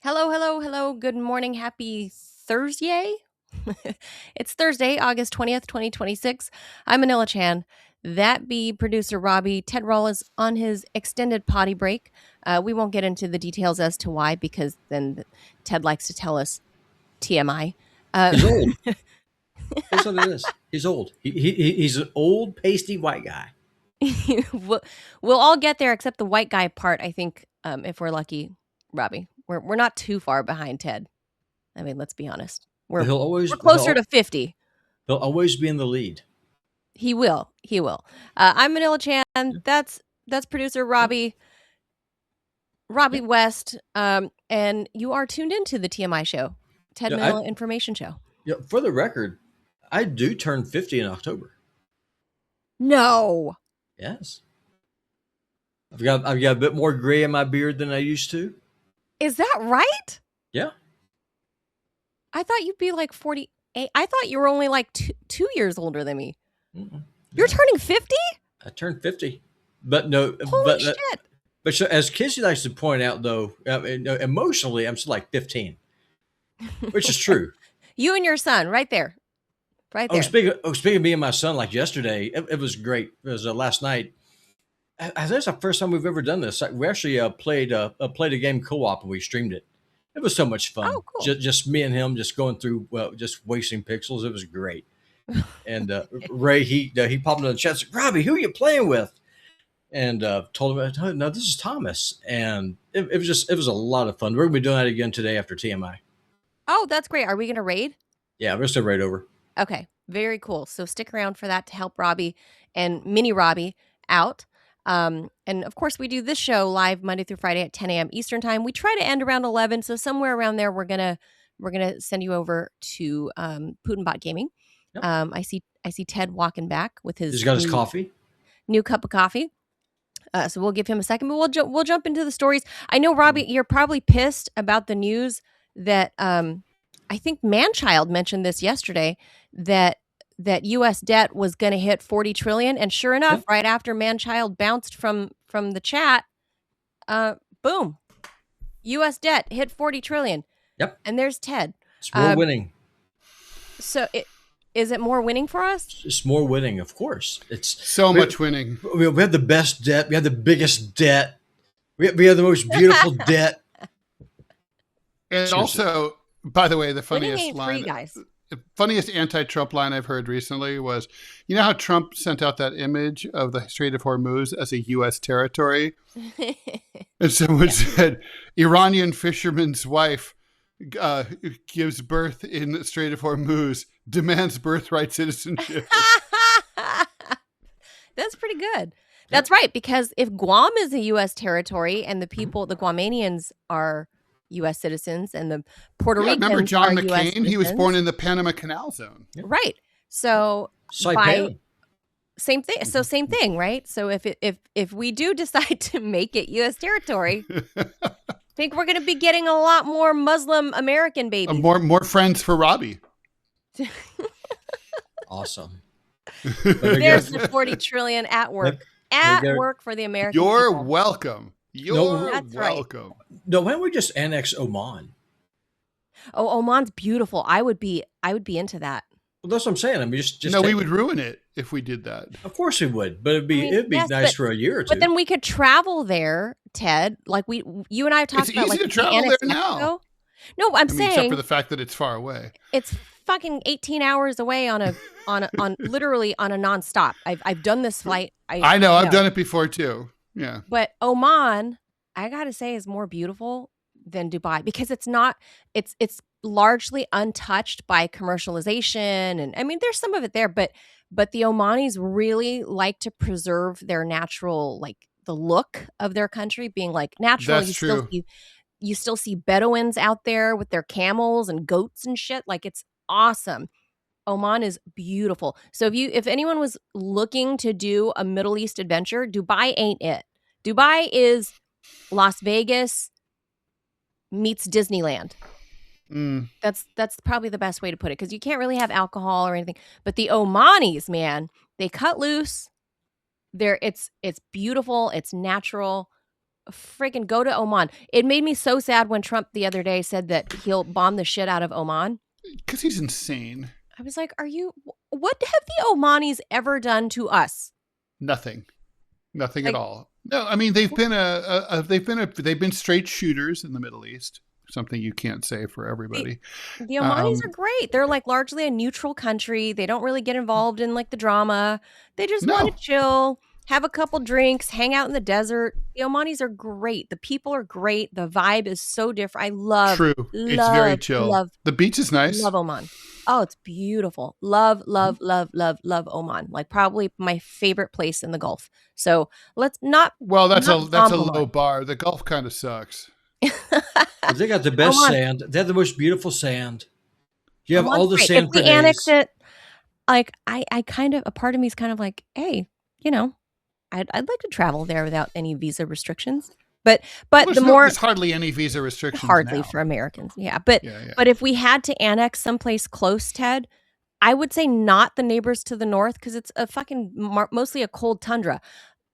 Hello, hello, hello. Good morning. Happy Thursday. It's Thursday, August 20th, 2026. I'm Manila Chan. That be producer Robby. Ted Rall is on his extended potty break. We won't get into the details as to why, because then Ted likes to tell us TMI. He's old. Here's what it is. He's old. He's an old, pasty white guy. we'll all get there except the white guy part, I think, if we're lucky, Robby. We're not too far behind Ted. I mean, let's be honest. We're closer to 50. He'll always be in the lead. He will. I'm Manila Chan. That's producer Robby West. And you are tuned into the TMI show, Ted Manila Information Show. Yeah, for the record, I do turn 50 in October. No. Yes. I've got a bit more gray in my beard than I used to. Is that right? Yeah. I thought you'd be like 48. I thought you were only like 2 years older than me. You're turning 50? I turned 50. But no. Holy shit. But so, as Kizzy likes to point out, though, emotionally, I'm still like 15, which is true. You and your son, right there. Right there. Speaking of me and my son, like yesterday, it was great. It was last night. I think it's the first time we've ever done this. We actually played a game co-op and we streamed it. It was so much fun. Oh, cool. Just me and him, just going through, just wasting pixels. It was great. And Ray, he popped into the chat, said, "Robby, who are you playing with?" And told him, "No, this is Thomas." And it was a lot of fun. We're gonna be doing that again today after TMI. Oh, that's great. Are we gonna raid? Yeah, we're still raid over. Okay, very cool. So stick around for that to help Robby and mini Robby out. And of course, we do this show live Monday through Friday at 10 a.m. Eastern time. We try to end around 11, so somewhere around there, we're gonna send you over to Putinbot Gaming. Yep. I see Ted walking back with his. He's got his coffee. New cup of coffee. So we'll give him a second, but we'll jump into the stories. I know, Robby, you're probably pissed about the news that I think Manchild mentioned this yesterday that U.S. debt was going to hit 40 trillion, and sure enough, right after Manchild bounced from the chat, boom, U.S. debt hit 40 trillion. Yep. And there's Ted. It's more winning. So is it more winning for us? It's more winning, of course. It's so much winning. We have the best debt. We have the biggest debt. We have the most beautiful debt. And seriously. Also, by the way, the funniest line, the funniest anti-Trump line I've heard recently was, you know how Trump sent out that image of the Strait of Hormuz as a U.S. territory? And someone said, Iranian fisherman's wife gives birth in the Strait of Hormuz, demands birthright citizenship. That's pretty good. That's right, because if Guam is a U.S. territory and the people, the Guamanians are U.S. citizens and the Puerto Ricans remember John McCain? He was born in the Panama Canal Zone. Yeah. Right. So same thing. So same thing, right? So if we do decide to make it U.S. territory, I think we're going to be getting a lot more Muslim American babies. More friends for Robby. Awesome. There's the 40 trillion at work. At work for the American You're people. Welcome. That's welcome. Right. No, why don't we just annex Oman? Oh, Oman's beautiful. I would be into that. Well, that's what I'm saying. I mean, just no, we would ruin it if we did that. Of course we would, but it'd be nice for a year or two. But then we could travel there, Ted. Like you and I have talked about. It's easy to travel there now. No, I'm saying, except for the fact that it's far away. It's fucking 18 hours away on literally on a nonstop. I've done this flight. I know. I've done it before too. Yeah. But Oman, I gotta say, is more beautiful than Dubai because it's largely untouched by commercialization. And I mean, there's some of it there, but the Omanis really like to preserve their natural, like the look of their country being like natural. That's true. You still see Bedouins out there with their camels and goats and shit. Like it's awesome. Oman is beautiful. So if anyone was looking to do a Middle East adventure, Dubai ain't it. Dubai is Las Vegas meets Disneyland. That's probably the best way to put it because you can't really have alcohol or anything. But the Omanis, man, they cut loose. It's beautiful. It's natural. freaking go to Oman. It made me so sad when Trump the other day said that he'll bomb the shit out of Oman. Because he's insane. I was like, what have the Omanis ever done to us? Nothing at all. No, I mean they've been straight shooters in the Middle East. Something you can't say for everybody. The Omanis are great. They're like largely a neutral country. They don't really get involved in like the drama. They just want to chill, have a couple drinks, hang out in the desert. The Omanis are great. The people are great. The vibe is so different. I love. True. It's very chill. The beach is nice. Love Oman. Oh, it's beautiful. Love Oman. Like probably my favorite place in the Gulf. So let's not. Well, that's a low bar. The Gulf kind of sucks. They got the best sand. They have the most beautiful sand. You have all the great. sand. If we annex it, like I kind of, a part of me is kind of like, hey, I'd like to travel there without any visa restrictions. But there's hardly any visa restrictions. Hardly now. For Americans, yeah. But if we had to annex someplace close, Ted, I would say not the neighbors to the north because it's a fucking mostly a cold tundra.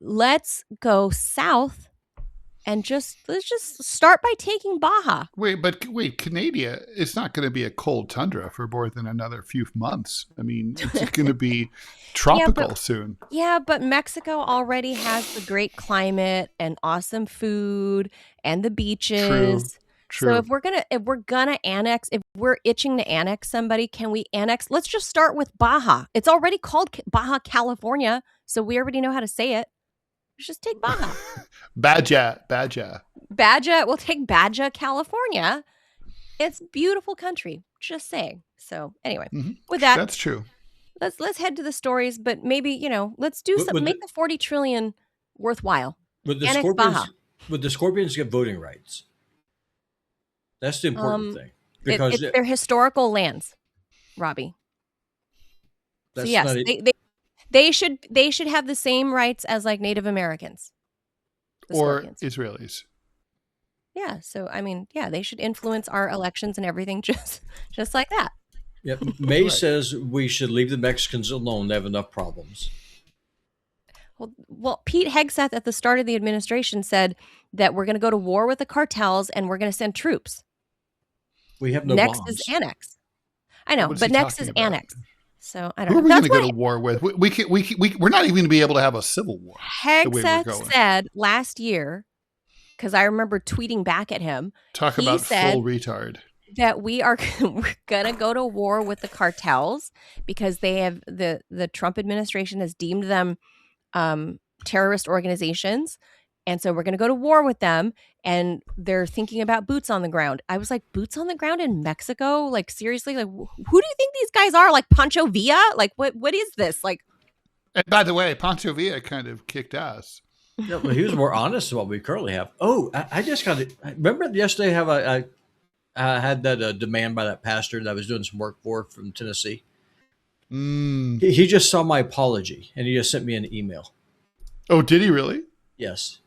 Let's go south. And let's just start by taking Baja. Wait, Canada, it's not going to be a cold tundra for more than another few months. I mean, it's going to be tropical soon. Yeah, but Mexico already has the great climate and awesome food and the beaches. True. So if we're itching to annex somebody, can we annex? Let's just start with Baja. It's already called Baja California, so we already know how to say it. Just take Baja. Baja. We'll take Baja, California. It's a beautiful country. Just saying. So anyway, with that, that's true. Let's head to the stories, but maybe let's do something. Make the 40 trillion worthwhile. Would the Scorpions get voting rights? That's the important thing because they're historical lands, Robbie. So yes, They should have the same rights as like Native Americans or Israelis. Yeah, so I mean, they should influence our elections and everything just like that. Yeah, May says we should leave the Mexicans alone. They have enough problems. Well, Pete Hegseth at the start of the administration said that we're going to go to war with the cartels and we're going to send troops. We have no next bombs. Is annex. I know, but next is annex. So I don't know. Who are we going to go to war with? We're not even going to be able to have a civil war. Hegseth said last year, because I remember tweeting back at him. Talk about full retard. That we're going to go to war with the cartels because they have the Trump administration has deemed them terrorist organizations. And so we're going to go to war with them. And they're thinking about boots on the ground. I was like, boots on the ground in Mexico? Like, seriously? Like, who do you think these guys are? Like Pancho Villa? Like, what is this? Like, and by the way, Pancho Villa kind of kicked ass. Yeah, but he was more honest than what we currently have. Oh, I just got it. Remember yesterday how I had that demand by that pastor that I was doing some work for from Tennessee? He just saw my apology and he just sent me an email. Oh, did he really? Yes.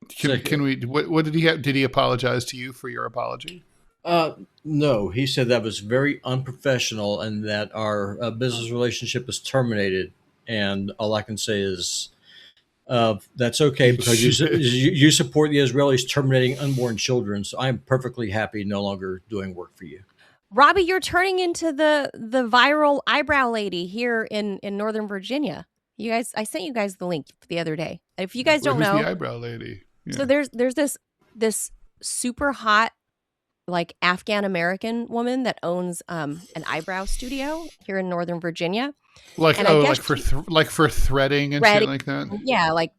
Can we? What did he have? Did he apologize to you for your apology? No, he said that was very unprofessional and that our business relationship is terminated. And all I can say is that's okay because you support the Israelis terminating unborn children. So I'm perfectly happy no longer doing work for you. Robbie, you're turning into the viral eyebrow lady here in Northern Virginia. You guys, I sent you guys the link the other day. If you guys don't know, the eyebrow lady. Yeah. So there's this super hot like Afghan American woman that owns an eyebrow studio here in Northern Virginia. Like for threading and shit like that. Yeah, like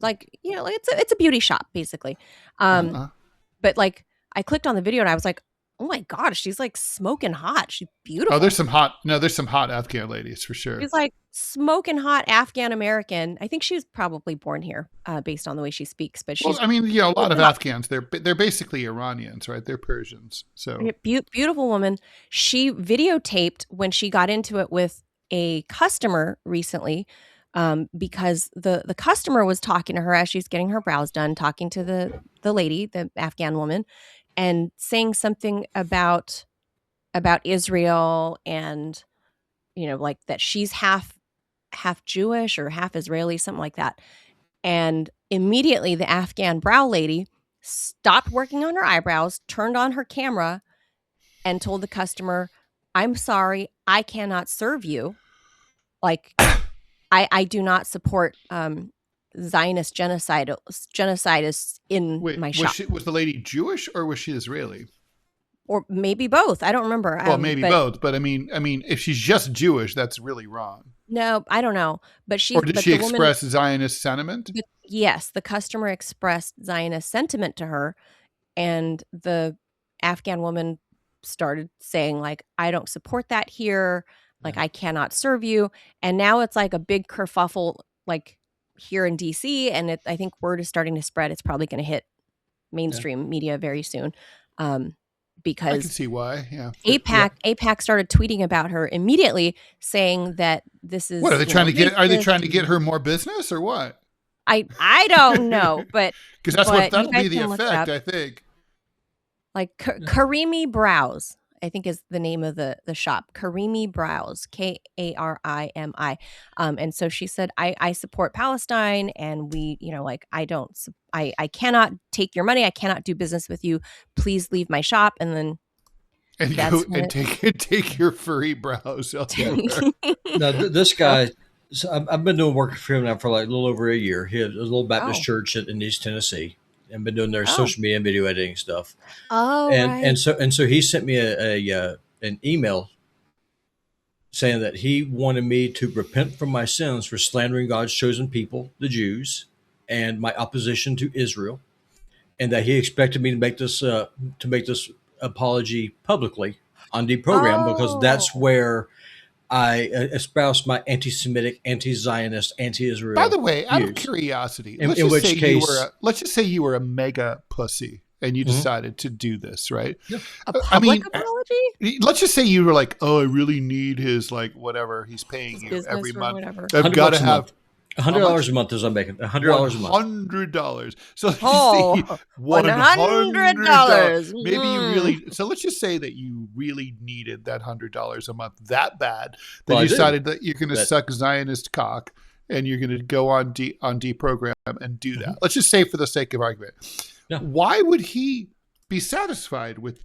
it's a beauty shop basically. But like I clicked on the video and I was like, oh my gosh, she's like smoking hot. She's beautiful. Oh, there's some hot Afghan ladies for sure. She's like smoking hot Afghan American. I think she was probably born here based on the way she speaks. But she's, a lot of Afghans, they're basically Iranians, right? They're Persians. So beautiful woman. She videotaped when she got into it with a customer recently because the customer was talking to her as she's getting her brows done, talking to the lady, the Afghan woman, and saying something about Israel and, like that she's half Jewish or half Israeli, something like that. And immediately the Afghan brow lady stopped working on her eyebrows, turned on her camera, and told the customer, "I'm sorry, I cannot serve you. Like, I do not support Zionist genocidists in Wait, my shop." was the lady Jewish or was she Israeli? Or maybe both. I don't remember. Well, maybe both, but I mean, if she's just Jewish, that's really wrong. No, I don't know. But Or did she express Zionist sentiment? Yes, the customer expressed Zionist sentiment to her, and the Afghan woman started saying, like, "I don't support that here. Like, I cannot serve you." And now it's like a big kerfuffle, like here in DC, and I think word is starting to spread. It's probably going to hit mainstream media very soon. Because I can see why. Yeah. APAC started tweeting about her immediately, saying that this is what are they trying to get? Are they trying to get her more business or what? I don't know, but because that'll be the effect, I think. Like Karimi Brows, I think is the name of the shop. Karimi Brows, Karimi. And so she said, I support Palestine, and we, like, I cannot take your money. I cannot do business with you. Please leave my shop. And then take your furry brows. Now, this guy, so I've been doing work for him now for like a little over a year. He had a little Baptist church in East Tennessee, and been doing their social media and video editing stuff. Oh, and so he sent me an email saying that he wanted me to repent from my sins for slandering God's chosen people, the Jews, and my opposition to Israel, and that he expected me to make this apology publicly on the program because that's where I espouse my anti-Semitic, anti-Zionist, anti-Israel. By the way, out of curiosity, let's just say you were a mega pussy and you decided to do this, right? Yeah. A public apology? Let's just say you were like, "Oh, I really need his whatever he's paying you every month. I've got to have $100 a month is I'm making $100 a month. $100. So let's say $100. Maybe you really. So let's just say that you really needed that $100 a month that bad that you decided that you're going to suck Zionist cock and you're going to go on deprogram and do that. Let's just say, for the sake of argument, why would he be satisfied with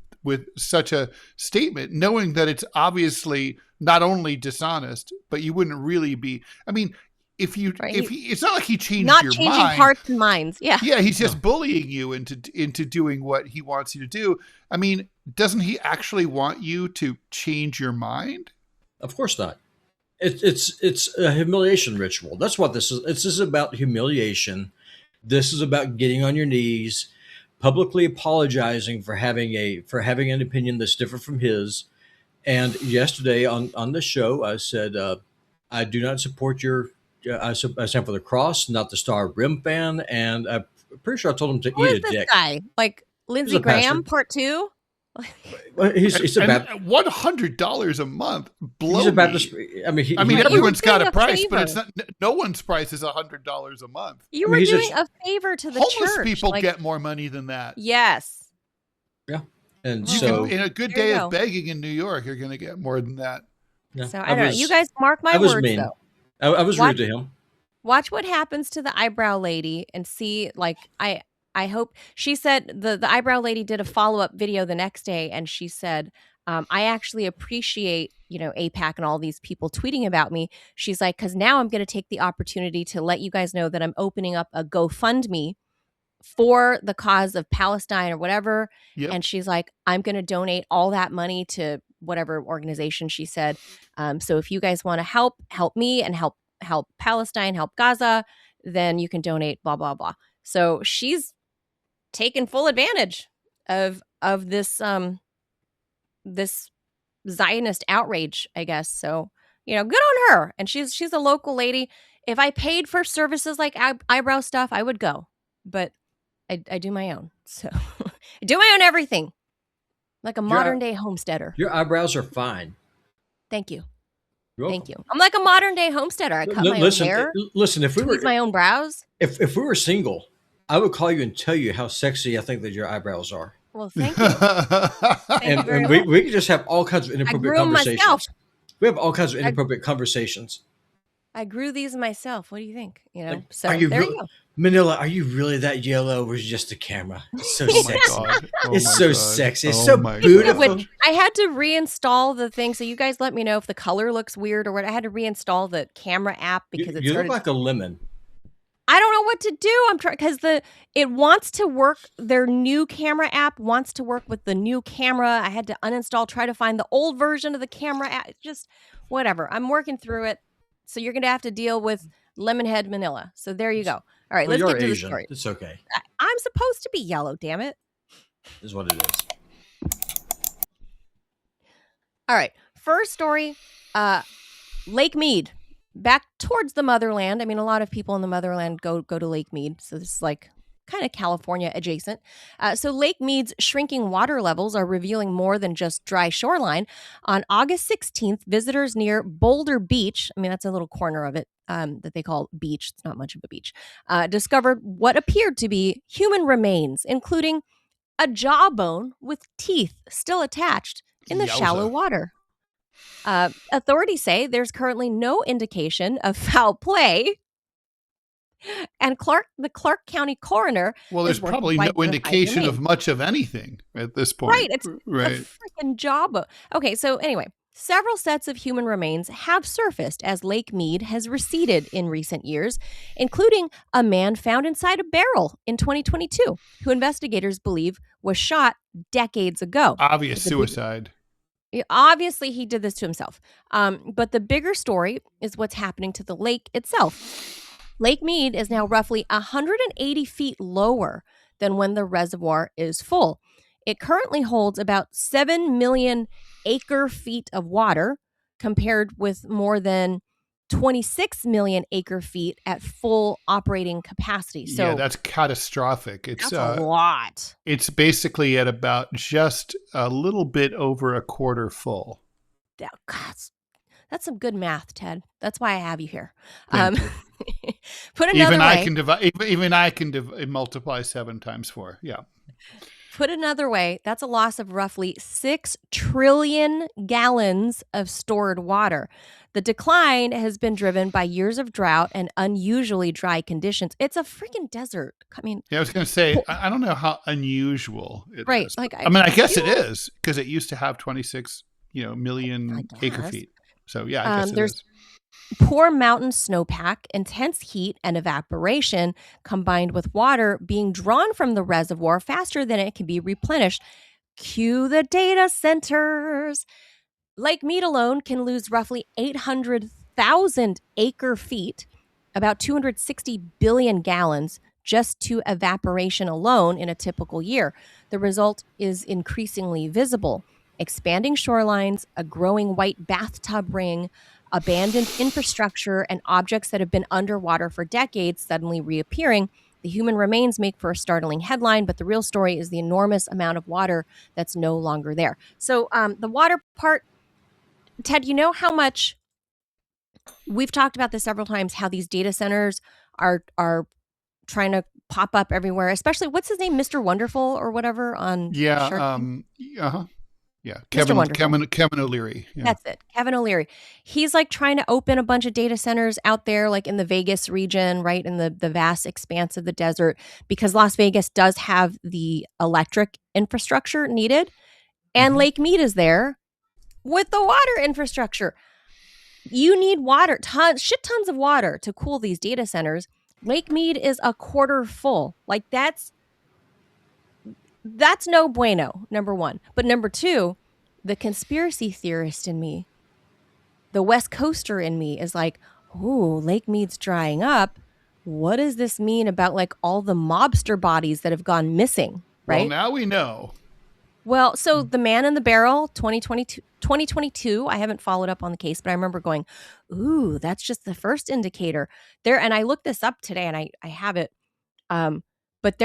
such a statement, knowing that it's obviously not only dishonest, but you wouldn't really be? I mean. It's not like he changed your mind. Not changing hearts and minds. Yeah. Yeah, he's just bullying you into doing what he wants you to do. I mean, doesn't he actually want you to change your mind? Of course not. It's a humiliation ritual. That's what this is. This is about humiliation. This is about getting on your knees, publicly apologizing for having an opinion that's different from his. And yesterday on the show, I said, I do not support your. I stand for the cross, not the Star Rim fan, and I'm pretty sure I told him to eat a dick. Who is this guy? Like Lindsey Graham, part 2? He's a Baptist. $100 a month. He's a Baptist. I mean, everyone's got a price, but it's not. No one's price is $100 a month. You were doing a favor to the church. Homeless people get more money than that. Yes. Yeah, and in a good day of begging in New York, you're going to get more than that. Yeah. So I don't know. You guys mark my words, though. I was rude to him. Watch what happens to the eyebrow lady and see, like, I hope. She said the eyebrow lady did a follow-up video the next day, and she said, I actually appreciate, APAC and all these people tweeting about me. She's like, because now I'm going to take the opportunity to let you guys know that I'm opening up a GoFundMe for the cause of Palestine or whatever. Yep. And she's like, I'm going to donate all that money to whatever organization she said. So if you guys want to help me and help Palestine, help Gaza, then you can donate, blah, blah, blah. So she's taken full advantage of this this Zionist outrage, I guess. So, good on her. And she's a local lady. If I paid for services like eyebrow stuff, I would go. But I do my own. So I do my own everything. Like a modern day homesteader. Your eyebrows are fine. Thank you. Thank you. I'm like a modern day homesteader. I cut my own hair. Listen, if we were my own brows. If we were single, I would call you and tell you how sexy I think that your eyebrows are. Well, thank you. and we could just have all kinds of inappropriate conversations. Myself. We have all kinds of inappropriate conversations. I grew these myself. What do you think? Like, are So you there you go. Manila? Are you really that yellow, or is it just a camera? It's so Oh my sexy. god. Oh It's my so god. sexy. It's Oh so my Speaking of which, beautiful. god. I had to reinstall the thing. So you guys let me know if the color looks weird or what. I had to reinstall the camera app because it You look started. like a lemon. I don't know what to do. I'm trying because it wants to work. Their new camera app wants to work with the new camera. I had to uninstall, try to find the old version of the camera app. Just whatever. I'm working through it. So you're gonna have to deal with Lemonhead Manila. So there you go. All right, Well, let's you're get to the Asian. story. It's okay. I'm supposed to be yellow. Damn it. Is what it is. All right. First story, Lake Mead. Back towards the motherland. I mean, a lot of people in the motherland go to Lake Mead. So this is like kind of California adjacent. So Lake Mead's shrinking water levels are revealing more than just dry shoreline. On August 16th, visitors near Boulder Beach, I mean, that's a little corner of it that they call beach. It's not much of a beach. Discovered what appeared to be human remains, including a jawbone with teeth still attached in the shallow Yowza. water. Authorities say there's currently no indication of foul play, and the Clark County coroner Well, is there's working probably to no identify the indication of remains. much of anything at this point. Right, it's Right. a freaking jawbone. Okay, so anyway, several sets of human remains have surfaced as Lake Mead has receded in recent years, including a man found inside a barrel in 2022, who investigators believe was shot decades ago. Obvious But the big- suicide. Obviously, he did this to himself. But the bigger story is what's happening to the lake itself. Lake Mead is now roughly 180 feet lower than when the reservoir is full. It currently holds about 7 million acre feet of water, compared with more than 26 million acre feet at full operating capacity. So Yeah, that's catastrophic. It's that's a lot. it's basically at about just a little bit over a quarter full. God, that's some good math, Ted. That's why I have you here. Thank Put another Even I way. can divide. Even I can multiply 7 times 4. Yeah. Put another way, that's a loss of roughly 6 trillion gallons of stored water. The decline has been driven by years of drought and unusually dry conditions. It's a freaking desert. I mean, Yeah, I was going to say, I don't know how unusual it is. right? Like, I mean, I guess it is because it used to have 26, million I acre guess. feet. So yeah, I guess it There's is. poor mountain snowpack, intense heat, and evaporation combined with water being drawn from the reservoir faster than it can be replenished. Cue the data centers. Lake Mead alone can lose roughly 800,000 acre feet, about 260 billion gallons, just to evaporation alone in a typical year. The result is increasingly visible. Expanding shorelines, a growing white bathtub ring, abandoned infrastructure, and objects that have been underwater for decades suddenly reappearing. The human remains make for a startling headline, but the real story is the enormous amount of water that's no longer there. So the water part, Ted, you know how much we've talked about this several times, how these data centers are trying to pop up everywhere, especially what's his name, Mr. Wonderful or whatever on Yeah. Shark Tank? Yeah. Mr. Wonderful. Kevin O'Leary. Yeah. That's it. Kevin O'Leary. He's like trying to open a bunch of data centers out there, like in the Vegas region, right in the vast expanse of the desert, because Las Vegas does have the electric infrastructure needed. And Mhm. Lake Mead is there with the water infrastructure. You need water, tons of water to cool these data centers. Lake Mead is a quarter full. Like that's no bueno, number one. But number two, the conspiracy theorist in me, the West Coaster in me is like, ooh, Lake Mead's drying up. What does this mean about like all the mobster bodies that have gone missing, right? Well, now we know. Well, so the man in the barrel, 2022, I haven't followed up on the case, but I remember going, ooh, that's just the first indicator there. And I looked this up today and I have it. But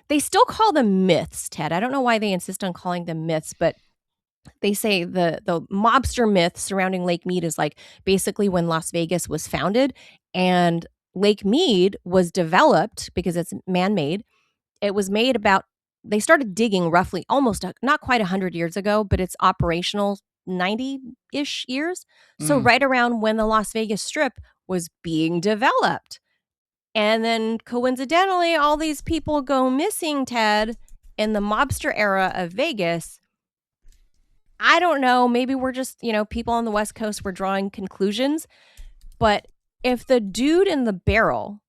they still call them myths, Ted. I don't know why they insist on calling them myths, but they say the mobster myth surrounding Lake Mead is like basically when Las Vegas was founded and Lake Mead was developed because it's man-made. It was made they started digging roughly not quite 100 years ago, but it's operational 90-ish years. So right around when the Las Vegas Strip was being developed. And then coincidentally, all these people go missing, Ted, in the mobster era of Vegas. I don't know. Maybe we're just, people on the West Coast were drawing conclusions. But if the dude in the barrel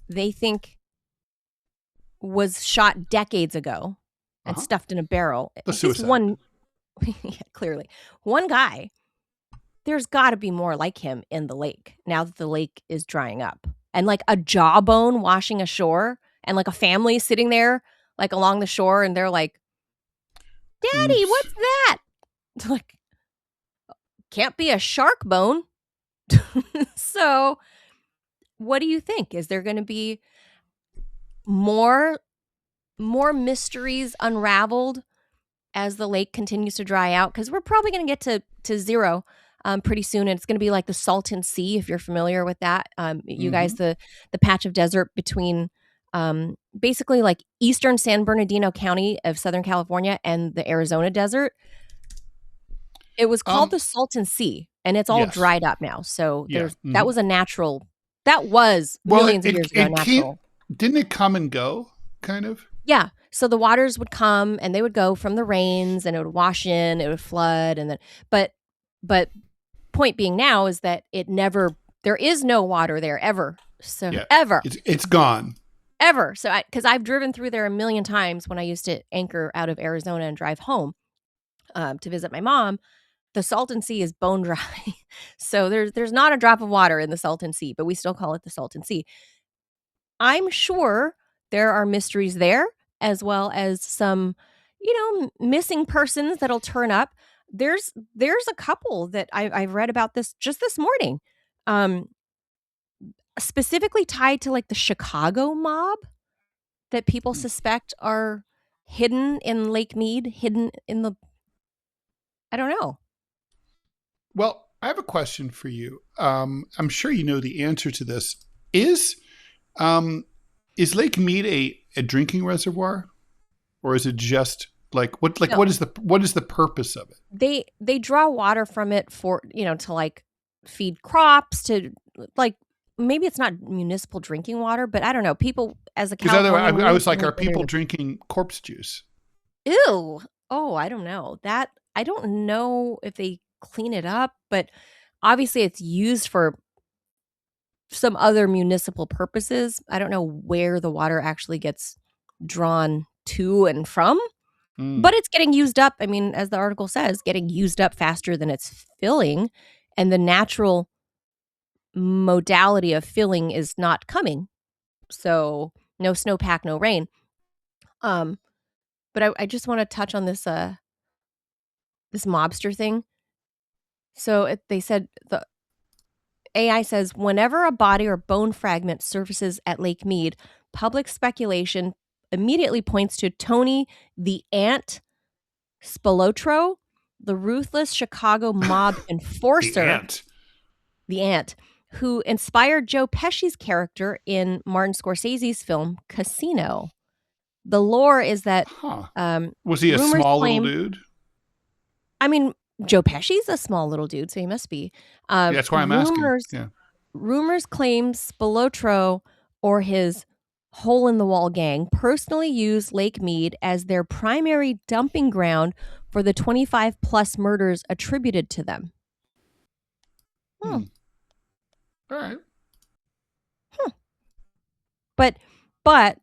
they think was shot decades ago and stuffed in a barrel, the at least suicide. one, clearly, one guy, there's got to be more like him in the lake now that the lake is drying up. And like a jawbone washing ashore and like a family sitting there like along the shore and they're like, Daddy, Oops. what's that? Like, can't be a shark bone. So what do you think? Is there going to be more mysteries unraveled as the lake continues to dry out? Because we're probably going to get to zero pretty soon, and it's going to be like the Salton Sea, if you're familiar with that. You guys, the patch of desert between basically like eastern San Bernardino County of Southern California and the Arizona desert. It was called the Salton Sea, and it's all dried up now. So that was a natural. That was millions of years ago natural. Didn't it come and go, kind of? Yeah. So the waters would come and they would go from the rains, and it would wash in, it would flood, and then but point being now is that there is no water there ever. So ever. It's gone. Ever. So because I've driven through there a million times when I used to anchor out of Arizona and drive home to visit my mom. The Salton Sea is bone dry. So there's not a drop of water in the Salton Sea, but we still call it the Salton Sea. I'm sure there are mysteries there, as well as some, missing persons that'll turn up. There's a couple that I've read about this just this morning, specifically tied to like the Chicago mob that people suspect are hidden in Lake Mead, hidden in the, I don't know. Well, I have a question for you. I'm sure you know the answer to this. Is Lake Mead a drinking reservoir, or is it just like what? Like, no. What is the purpose of it? They draw water from it for to like feed crops, to like maybe it's not municipal drinking water, but I don't know. People as a Californian, I was like, are people drinking corpse juice? Ew! Oh, I don't know that. I don't know if they clean it up, but obviously it's used for some other municipal purposes. I don't know where the water actually gets drawn to and from, but it's getting used up. I mean, as the article says, getting used up faster than it's filling, and the natural modality of filling is not coming. So no snowpack, no rain. But I just want to touch on this this mobster thing. So they said the AI says whenever a body or bone fragment surfaces at Lake Mead, public speculation immediately points to Tony the Ant Spilotro, the ruthless Chicago mob enforcer. The Ant, who inspired Joe Pesci's character in Martin Scorsese's film Casino. The lore is that was he a small little dude? I mean, Joe Pesci's a small little dude, so he must be. That's why I'm asking. Yeah. Rumors claim Spilotro or his hole-in-the-wall gang personally used Lake Mead as their primary dumping ground for the 25-plus murders attributed to them. All right. But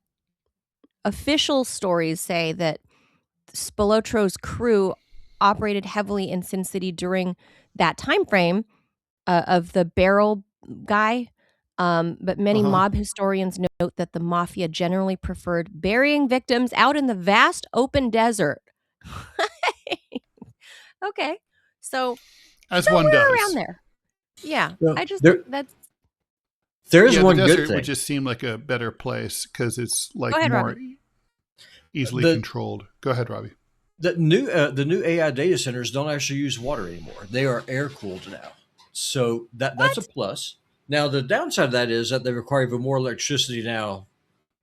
official stories say that Spilotro's crew operated heavily in Sin City during that time frame of the barrel guy. But many mob historians note that the mafia generally preferred burying victims out in the vast open desert. Okay. So as one does around there. Yeah. Well, I just there's one the good desert thing. would just seem like a better place because it's like ahead, more Robbie. easily controlled. Go ahead, Robbie. The new AI data centers don't actually use water anymore. They are air cooled now. So that's a plus. Now the downside of that is that they require even more electricity now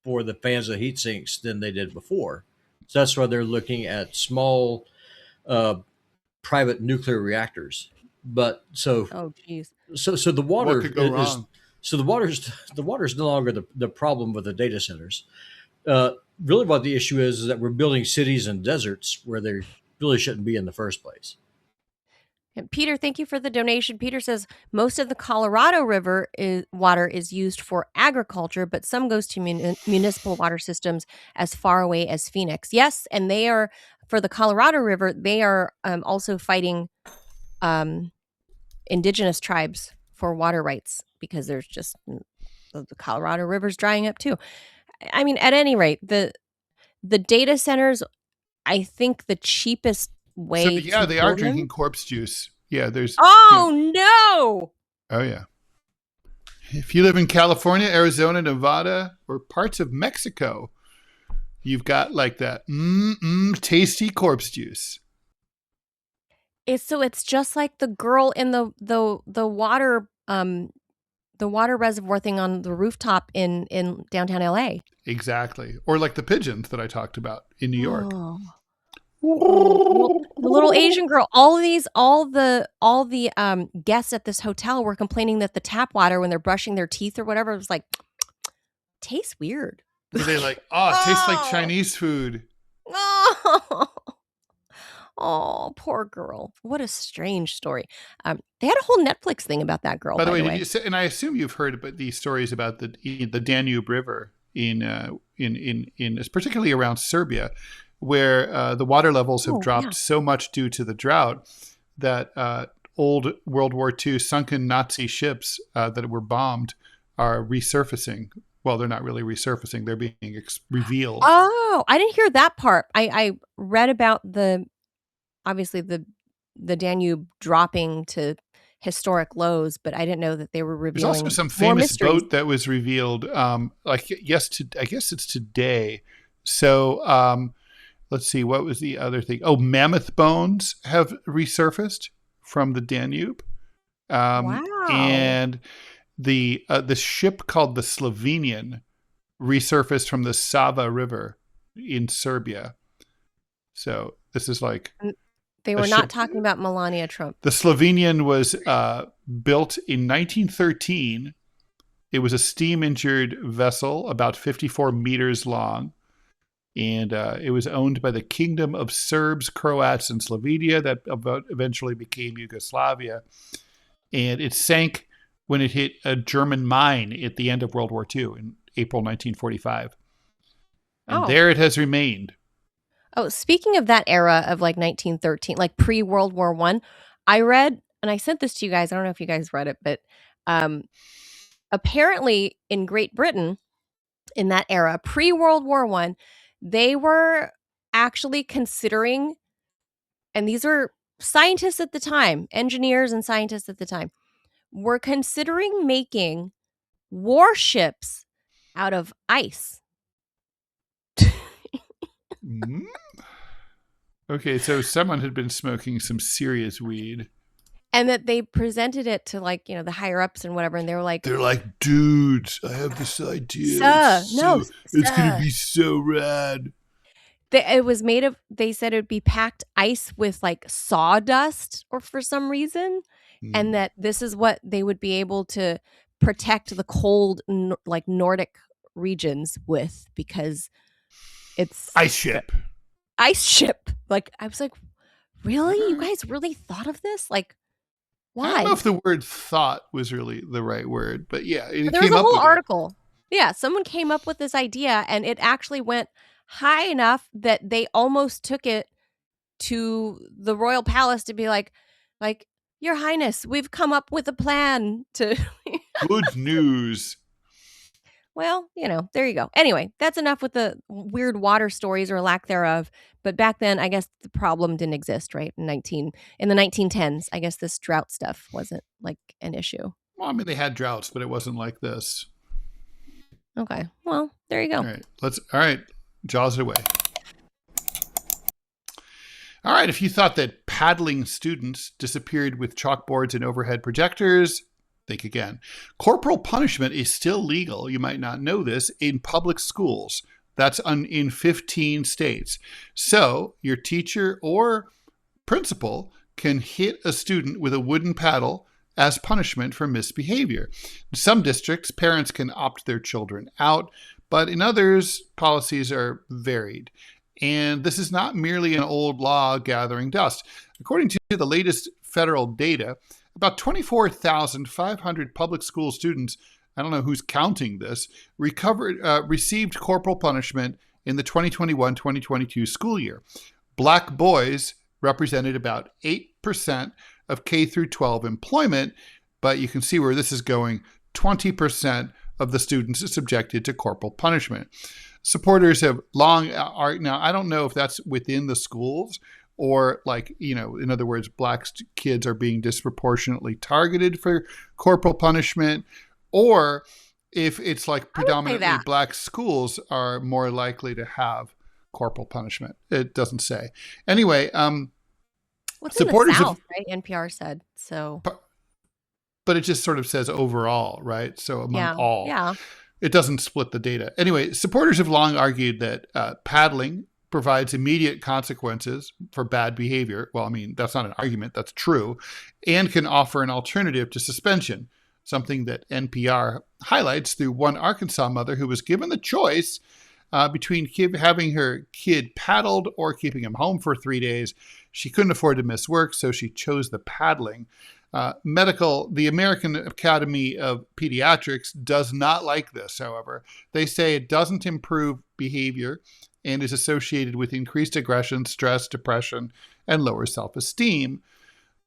for the fans of heat sinks than they did before. So that's why they're looking at small private nuclear reactors But Oh, geez. so the What water could go wrong? so the water is no longer the problem with the data centers. Uh, really, what the issue is that we're building cities and deserts where they really shouldn't be in the first place. And Peter, thank you for the donation. Peter says most of the Colorado River water is used for agriculture, but some goes to municipal water systems as far away as Phoenix. Yes, and they are for the Colorado River. They are also fighting um, indigenous tribes for water rights because there's just the Colorado River's drying up too. I mean, at any rate, the data centers, I think the cheapest So way yeah, to they are build drinking them. corpse juice. Yeah, there's. Oh no! Oh yeah. If you live in California, Arizona, Nevada, or parts of Mexico, you've got like that tasty corpse juice. It's just like the girl in the water reservoir thing on the rooftop in downtown LA. Exactly. Or like the pigeons that I talked about in New York. Oh. The little Asian girl. All the guests at this hotel were complaining that the tap water when they're brushing their teeth or whatever was like tastes weird. Were they like, oh, it tastes like Oh. Chinese food? Oh. Oh, poor girl. What a strange story. They had a whole Netflix thing about that girl, By the way, did you say, and I assume you've heard about these stories about the Danube River in particularly around Serbia, where the water levels have dropped so much due to the drought that old World War II sunken Nazi ships that were bombed are resurfacing. Well, they're not really resurfacing; they're being revealed. Oh, I didn't hear that part. I read about obviously the Danube dropping to historic lows, but I didn't know that they were There's revealing also some more famous mysteries. boat that was revealed. I guess it's today. So let's see, what was the other thing? Oh, mammoth bones have resurfaced from the Danube. Wow. And the ship called the Slovenian resurfaced from the Sava River in Serbia. So this is like They were not talking about Melania Trump. the Slovenian was built in 1913. It was a steam-injured vessel, about 54 meters long. And it was owned by the Kingdom of Serbs, Croats, and Slovenia that eventually became Yugoslavia. And it sank when it hit a German mine at the end of World War II in April 1945. And there it has remained. Oh, speaking of that era of like 1913, like pre-World War I read, and I sent this to you guys. I don't know if you guys read it, but apparently in Great Britain in that era, pre-World War they were actually considering, and these are scientists at the time, engineers and scientists at the time, were considering making warships out of ice. Okay, so someone had been smoking some serious weed. And that they presented it to like, the higher ups and whatever. And they were like, dudes, I have this idea. It's going to be so rad. It was made of, they said it would be packed ice with like sawdust or for some reason. And that this is what they would be able to protect the cold, like Nordic regions with, because it's ice ship. Like, I was like, really? You guys really thought of this? Like, why? I don't know if the word thought was really the right word, but yeah. There was a whole article. Yeah, someone came up with this idea and it actually went high enough that they almost took it to the royal palace to be like, Your Highness, we've come up with a plan to... Good news. Well, there you go. Anyway, that's enough with the weird water stories or lack thereof. But back then, I guess the problem didn't exist, right? In the 1910s, I guess this drought stuff wasn't like an issue. Well, I mean, they had droughts, but it wasn't like this. Okay. Well, there you go. All right. Jaws it away. All right. If you thought that paddling students disappeared with chalkboards and overhead projectors, think again. Corporal punishment is still legal, you might not know this, in public schools. That's in 15 states. So your teacher or principal can hit a student with a wooden paddle as punishment for misbehavior. In some districts, parents can opt their children out, but in others, policies are varied. And this is not merely an old law gathering dust. According to the latest federal data, about 24,500 public school students, I don't know who's counting this, received corporal punishment in the 2021-2022 school year. Black boys represented about 8% of K through 12 employment, but you can see where this is going. 20% of the students are subjected to corporal punishment. Supporters have long, now I don't know if that's within the schools or like, in other words, black kids are being disproportionately targeted for corporal punishment, or if it's like predominantly black schools are more likely to have corporal punishment. It doesn't say. Anyway, what's supporters in the South, right? NPR said so. But it just sort of says overall, right? So among all. Yeah. It doesn't split the data. Anyway, supporters have long argued that paddling provides immediate consequences for bad behavior. Well, I mean, that's not an argument. That's true. And can offer an alternative to suspension, something that NPR highlights through one Arkansas mother who was given the choice between having her kid paddled or keeping him home for 3 days. She couldn't afford to miss work, so she chose the paddling. The American Academy of Pediatrics does not like this, however. They say it doesn't improve behavior and is associated with increased aggression, stress, depression, and lower self-esteem.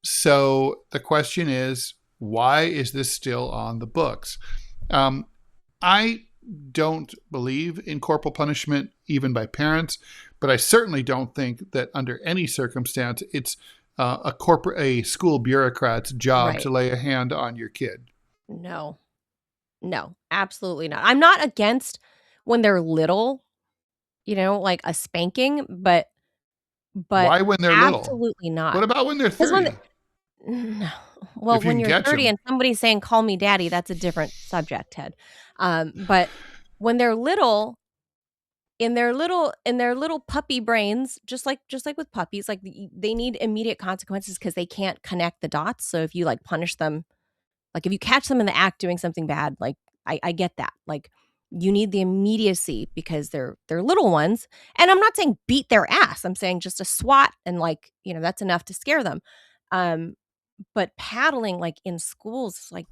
So the question is, why is this still on the books? I don't believe in corporal punishment, even by parents, but I certainly don't think that under any circumstance it's a school bureaucrat's job to lay a hand on your kid. No, absolutely not. I'm not against when they're little, like a spanking, but why when they're little? Absolutely not. What about when they're 30? No. Well, when you're 30 and somebody's saying, call me daddy, that's a different subject, Ted. But when they're little, in their little puppy brains, just like with puppies, like they need immediate consequences because they can't connect the dots. So if you like punish them, like if you catch them in the act doing something bad, like I get that. Like you need the immediacy because they're little ones. And I'm not saying beat their ass. I'm saying just a swat and like, that's enough to scare them. But paddling like in schools, like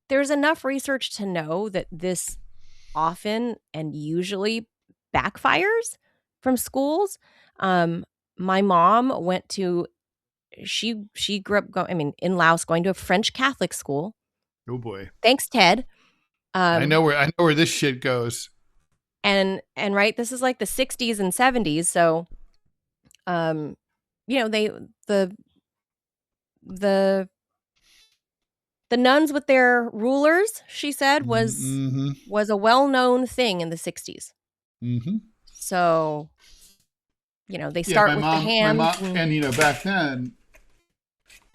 there's enough research to know that this often and usually backfires from schools. My mom went to, she grew up in Laos, going to a French Catholic school. Oh boy. Thanks, Ted. I know where this shit goes. And right, this is like the 60s and 70s. So, the nuns with their rulers, she said, was a well-known thing in the 60s. Mm-hmm. So, they start with the hands. And back then,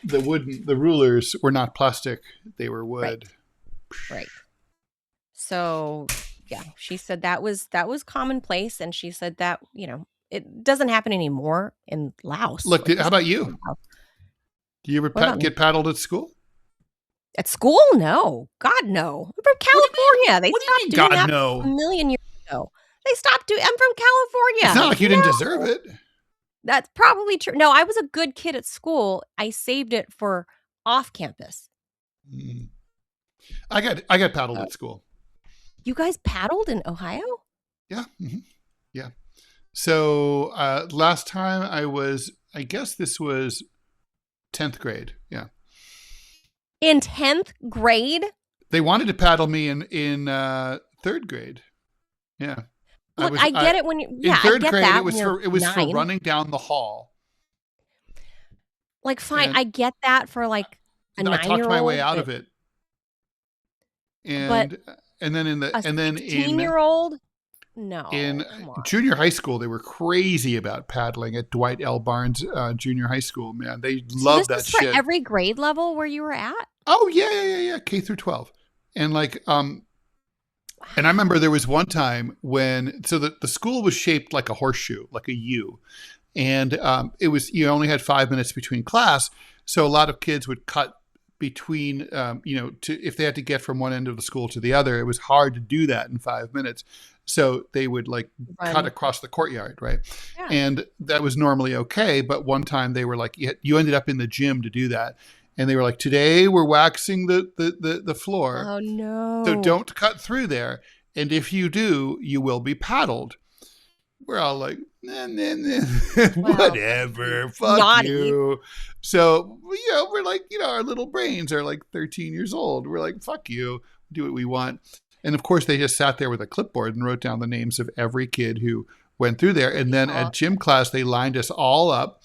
the rulers were not plastic; they were wood. Right. So, yeah, she said that was commonplace, and she said that it doesn't happen anymore in Laos. Look, how about you? Do you ever get paddled at school? At school? No. God, no. I'm from California. They stopped doing that a million years ago. They stopped doing. I'm from California. It's not like you didn't deserve it. That's probably true. No, I was a good kid at school. I saved it for off campus. I got paddled at school. You guys paddled in Ohio? Yeah. Mm-hmm. Yeah. So last time I guess this was 10th grade. Yeah. In 10th grade? They wanted to paddle me in 3rd grade. Yeah. Look, I get it when you. Yeah, in 3rd I get grade, that. It was for running down the hall. Like, fine, I get that for like a 9-year-old. I talked my way out of it. And then in 16-year-old. No. In junior high school, they were crazy about paddling at Dwight L. Barnes Junior High School. Man, they loved that shit. For every grade level where you were at? Oh yeah, K through 12, and like and I remember there was one time when the school was shaped like a horseshoe, like a U, and it was, you only had 5 minutes between class, so a lot of kids would cut between, if they had to get from one end of the school to the other, it was hard to do that in 5 minutes. So they would like cut across the courtyard, right? Yeah. And that was normally okay. But one time they were like, you ended up in the gym to do that. And they were like, today we're waxing the floor. Oh, no. So don't cut through there. And if you do, you will be paddled. We're all like, nah, whatever, fuck naughty. you. So, we're like, our little brains are like 13 years old. We're like, fuck you, do what we want. And of course, they just sat there with a clipboard and wrote down the names of every kid who went through there. And then at gym class, they lined us all up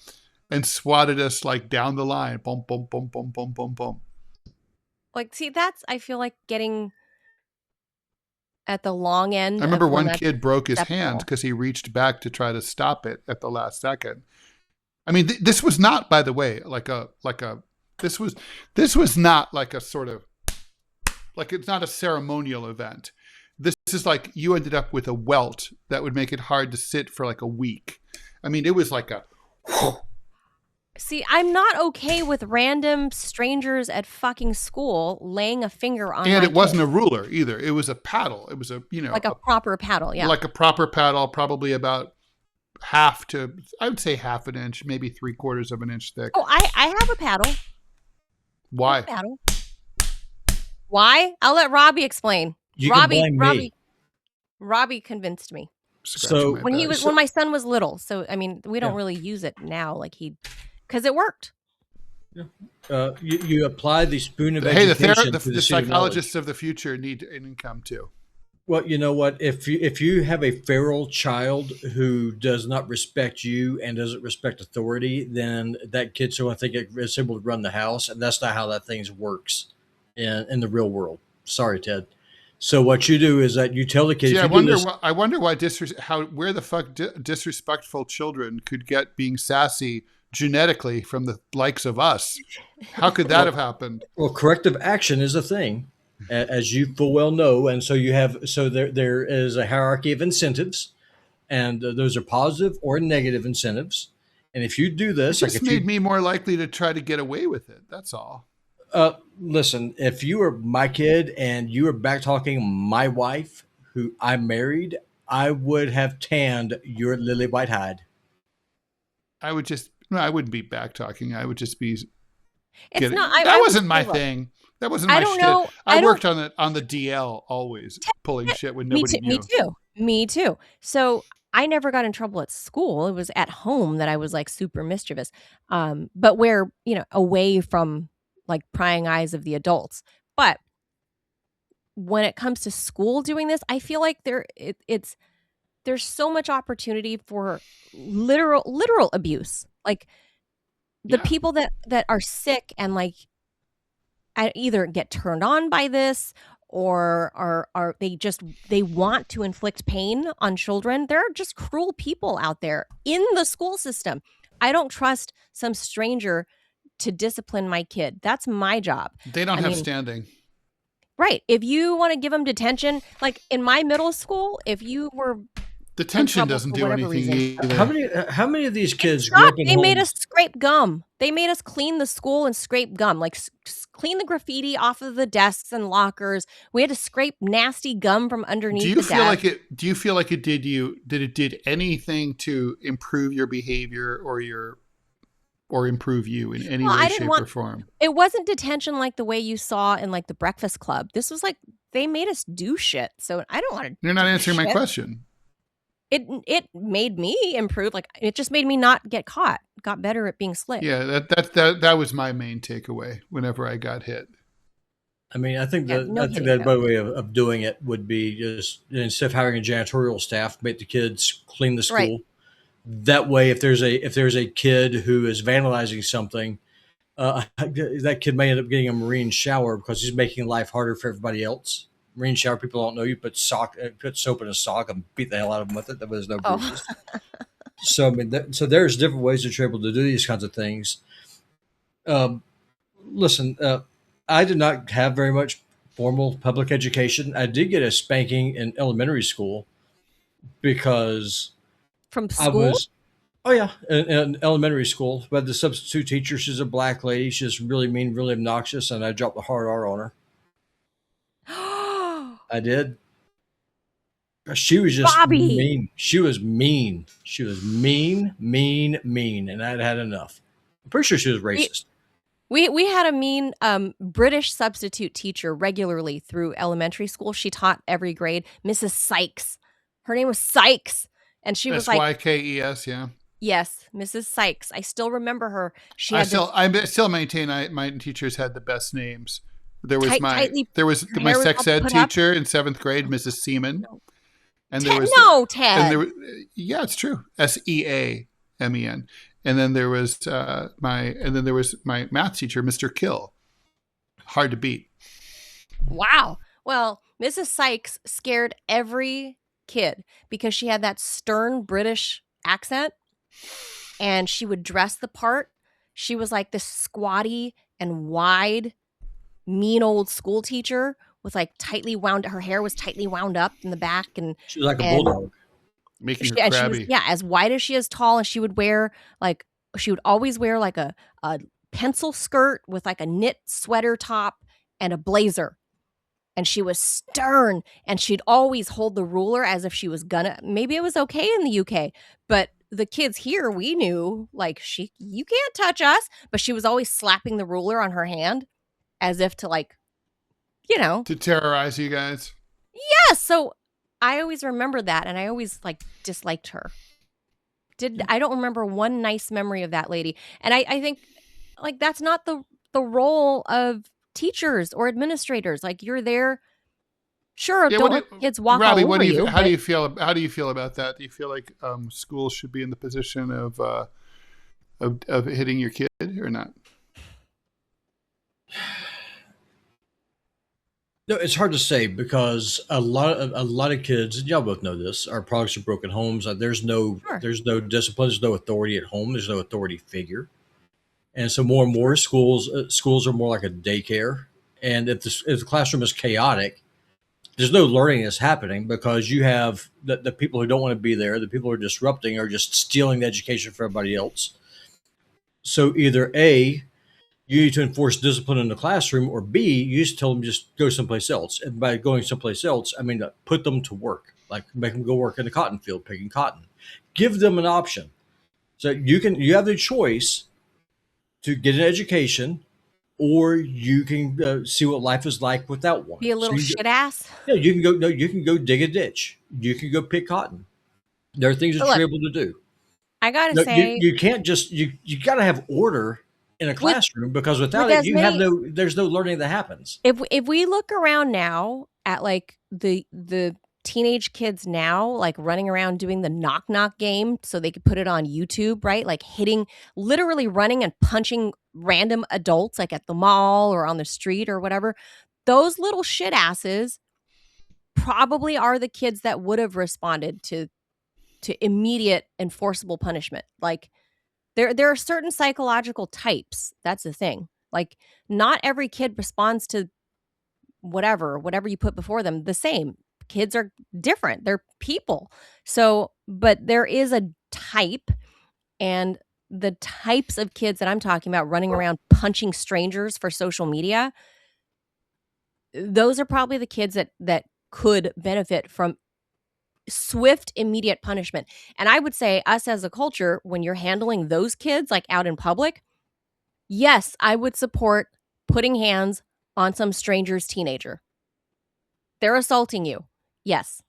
and swatted us like down the line. Boom, boom, boom, boom, boom, boom, boom. Like, see, I feel like getting at the long end. I remember one kid broke his hand because he reached back to try to stop it at the last second. I mean, this was not, by the way, this was not like a sort of, like, it's not a ceremonial event. This is like you ended up with a welt that would make it hard to sit for like a week. I mean, it was like a. See, I'm not okay with random strangers at fucking school laying a finger on. And it wasn't a ruler either. It was a paddle. It was like a proper paddle. Yeah, like a proper paddle, probably about I would say half an inch, maybe 3/4 of an inch thick. Oh, I have a paddle. Why? Paddle. Why? I'll let Robby explain. Robby convinced me. So when my son was little. So I mean, we don't really use it now, because it worked. You apply the spoon of education. Hey, the psychologists of the future need an income too. Well, you know what? If you have a feral child who does not respect you and doesn't respect authority, then that kid's going to think it's able to run the house, and that's not how that thing works in the real world. Sorry, Ted. So what you do is that you tell the kid. See, I wonder why where the fuck disrespectful children could get being sassy genetically from the likes of us. How could that have happened? Well, corrective action is a thing, as you full well know, and so there is a hierarchy of incentives, and those are positive or negative incentives. And if you do this, it just made me more likely to try to get away with it. That's all. Listen, if you were my kid and you were back talking my wife, who I married, I would have tanned your lily white hide. I wouldn't be back talking. I would just be. That wasn't my thing. That wasn't my shit. Know. I worked on the DL always, pulling shit when nobody knew. Me too. So I never got in trouble at school. It was at home that I was like super mischievous. But where, away from like prying eyes of the adults. But when it comes to school doing this, I feel like there's so much opportunity for literal abuse. Like the people that are sick and like either get turned on by this or are they want to inflict pain on children. There are just cruel people out there in the school system. I don't trust some stranger to discipline my kid. That's my job. They don't have standing. Right. If you want to give them detention, like in my middle school, if you were detention doesn't do anything either. How many of these kids they made us scrape gum. They made us clean the school and scrape gum, like clean the graffiti off of the desks and lockers. We had to scrape nasty gum from underneath the desk. Do you feel like it did anything to improve your behavior or improve you in any way, shape, or form? It wasn't detention like the way you saw in like the Breakfast Club. This was like they made us do shit. So I don't want to. You're not answering my question. It made me improve. Like it just made me not get caught. Got better at being slick. Yeah, that was my main takeaway whenever I got hit. I mean, I think that better way of doing it would be just instead of hiring a janitorial staff, make the kids clean the school. Right. That way, if there's a kid who is vandalizing something, that kid may end up getting a marine shower because he's making life harder for everybody else. Marine shower, people don't know you put soap in a sock and beat the hell out of them with it. There's no bruises. So I mean, so there's different ways that you're able to do these kinds of things. Listen, I did not have very much formal public education. I did get a spanking in elementary school because from school. Oh yeah, in elementary school, we had the substitute teacher. She's a black lady. She's really mean, really obnoxious, and I dropped the hard R on her. I did. She was just Bobby. mean. She was mean. She was mean, mean, mean, and I'd had enough. I'm pretty sure she was We racist. we had a mean British substitute teacher regularly through elementary school. She taught every grade. Mrs. Sykes. Her name was Sykes, and she was like, Sykes, yeah. yes, Mrs. Sykes. I still remember her. She I had still maintain my teachers had the best names. There was tightly. my sex ed teacher in 7th grade, Mrs. Seaman, No. and Ted, there was Ted. and there yeah, it's true, Seamen, and then there was my math teacher, Mr. Kill. Hard to beat. Wow. Well, Mrs. Sykes scared every kid because she had that stern British accent, and she would dress the part. She was like this squatty and wide, mean old school teacher with like tightly wound. Her hair was tightly wound up in the back, and She was like a bulldog. Making her crabby. she was, as wide as she is tall, and she would always wear like a pencil skirt with like a knit sweater top and a blazer. And she was stern, and she'd always hold the ruler as if she was gonna. Maybe it was okay in the UK, but the kids here, we knew, like, you can't touch us. But she was always slapping the ruler on her hand as if to, like, to terrorize you guys. Yeah, so I always remember that, and I always, like, disliked her. I don't remember one nice memory of that lady. And I think, like, that's not the role of teachers or administrators. Like, you're there. Sure, don't let kids walk Robby, all over you. How do you feel about that? Do you feel like schools should be in the position of hitting your kid or not? No, it's hard to say because a lot of kids, and y'all both know this, are products of broken homes. There's no discipline, there's no authority at home, there's no authority figure, and so more and more schools are more like a daycare. And if the classroom is chaotic, there's no learning that's happening because you have the people who don't want to be there, the people who are disrupting, are just stealing the education for everybody else. So either A, you need to enforce discipline in the classroom, or B, you just tell them just go someplace else. And by going someplace else, I mean put them to work, like make them go work in the cotton field picking cotton. Give them an option, so you have the choice to get an education, or you can see what life is like without one. Be a little shit ass. Yeah, you can go. No, you can go dig a ditch. You can go pick cotton. There are things that you're able to do. I gotta say, you can't just you got to have order in a classroom, because without it, there's no learning that happens. If we look around now at like the teenage kids now, like running around doing the knock knock game so they could put it on YouTube, right? Like literally running and punching random adults like at the mall or on the street or whatever. Those little shit asses probably are the kids that would have responded to immediate enforceable punishment. Like there are certain psychological types. That's the thing. Like not every kid responds to whatever you put before them the same. Kids are different. They're people. So, but there is a type, and the types of kids that I'm talking about running around punching strangers for social media, those are probably the kids that could benefit from swift, immediate punishment. And I would say us as a culture, when you're handling those kids like out in public, yes, I would support putting hands on some stranger's teenager. They're assaulting you. Yes.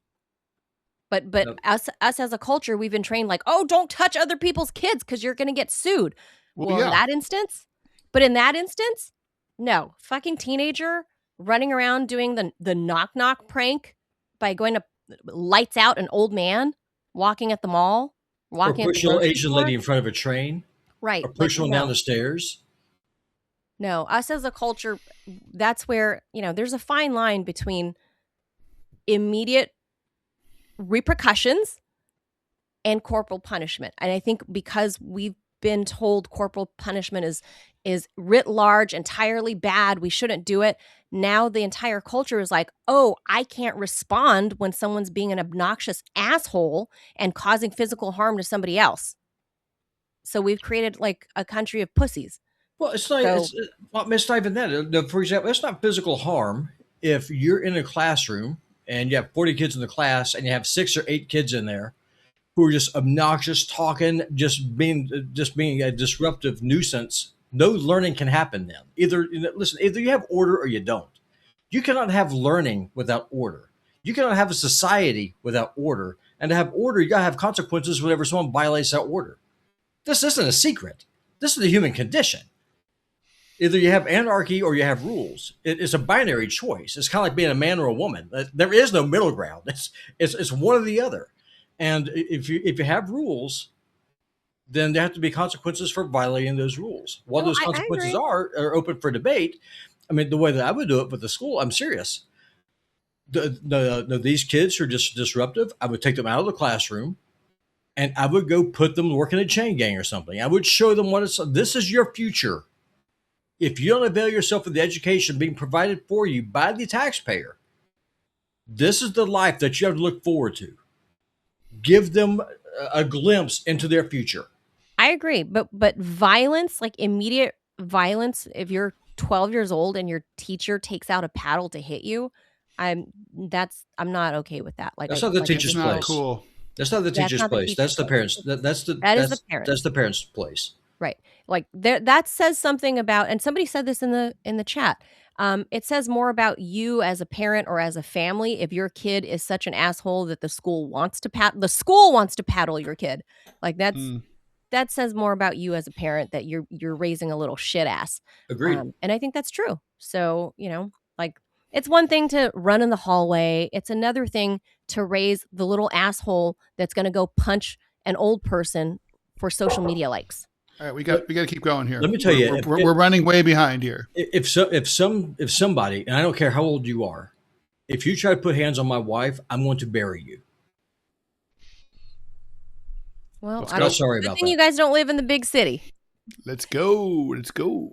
But nope. us as a culture, we've been trained like, oh, don't touch other people's kids because you're going to get sued. Well, yeah. In that instance, no. Fucking teenager running around doing the knock knock prank by going to lights out an old man walking at the mall, or push an Asian lady in front of a train, right? Or push one down the stairs. No, us as a culture, that's where there's a fine line between immediate repercussions and corporal punishment. And I think because we've been told corporal punishment is writ large, entirely bad, we shouldn't do it. Now the entire culture is like, oh, I can't respond when someone's being an obnoxious asshole and causing physical harm to somebody else. So we've created like a country of pussies. Well, it's not. So It's not even that. For example, it's not physical harm if you're in a classroom and you have 40 kids in the class and you have 6 or 8 kids in there who are just obnoxious, talking, just being a disruptive nuisance. No learning can happen then. Either you have order or you don't. You cannot have learning without order. You cannot have a society without order. And to have order, you gotta have consequences whenever someone violates that order. This isn't a secret. This is the human condition. Either you have anarchy or you have rules. It's a binary choice. It's kind of like being a man or a woman. There is no middle ground. It's one or the other. And if you have rules, then there have to be consequences for violating those rules. What no, those I consequences agree. are open for debate. I mean, the way that I would do it with the school, I'm serious. These kids are just disruptive. I would take them out of the classroom and I would go put them to work in a chain gang or something. I would show them this is your future. If you don't avail yourself of the education being provided for you by the taxpayer, this is the life that you have to look forward to. Give them a glimpse into their future. I agree, but violence, like immediate violence, if you're 12 years old and your teacher takes out a paddle to hit you, I'm not okay with that. That's not the I It's teacher's just not don't. place. cool. That's not the That's teacher's not the place. teacher's That's the place. parents. That's the That is the parent. that's the parents' place. Right. Like that says something about, and somebody said this in the chat. It says more about you as a parent or as a family if your kid is such an asshole that the school wants to paddle your kid. Like Mm. that says more about you as a parent that you're raising a little shit ass. Agreed. And I think that's true. So, like it's one thing to run in the hallway. It's another thing to raise the little asshole that's going to go punch an old person for social media likes. All right, we Let, got to keep going here. let me tell you, We're running way behind here. if somebody, and I don't care how old you are, if you try to put hands on my wife, I'm going to bury you. Well, I'm sorry good about thing that. you guys don't live in the big city. Let's go. Let's go.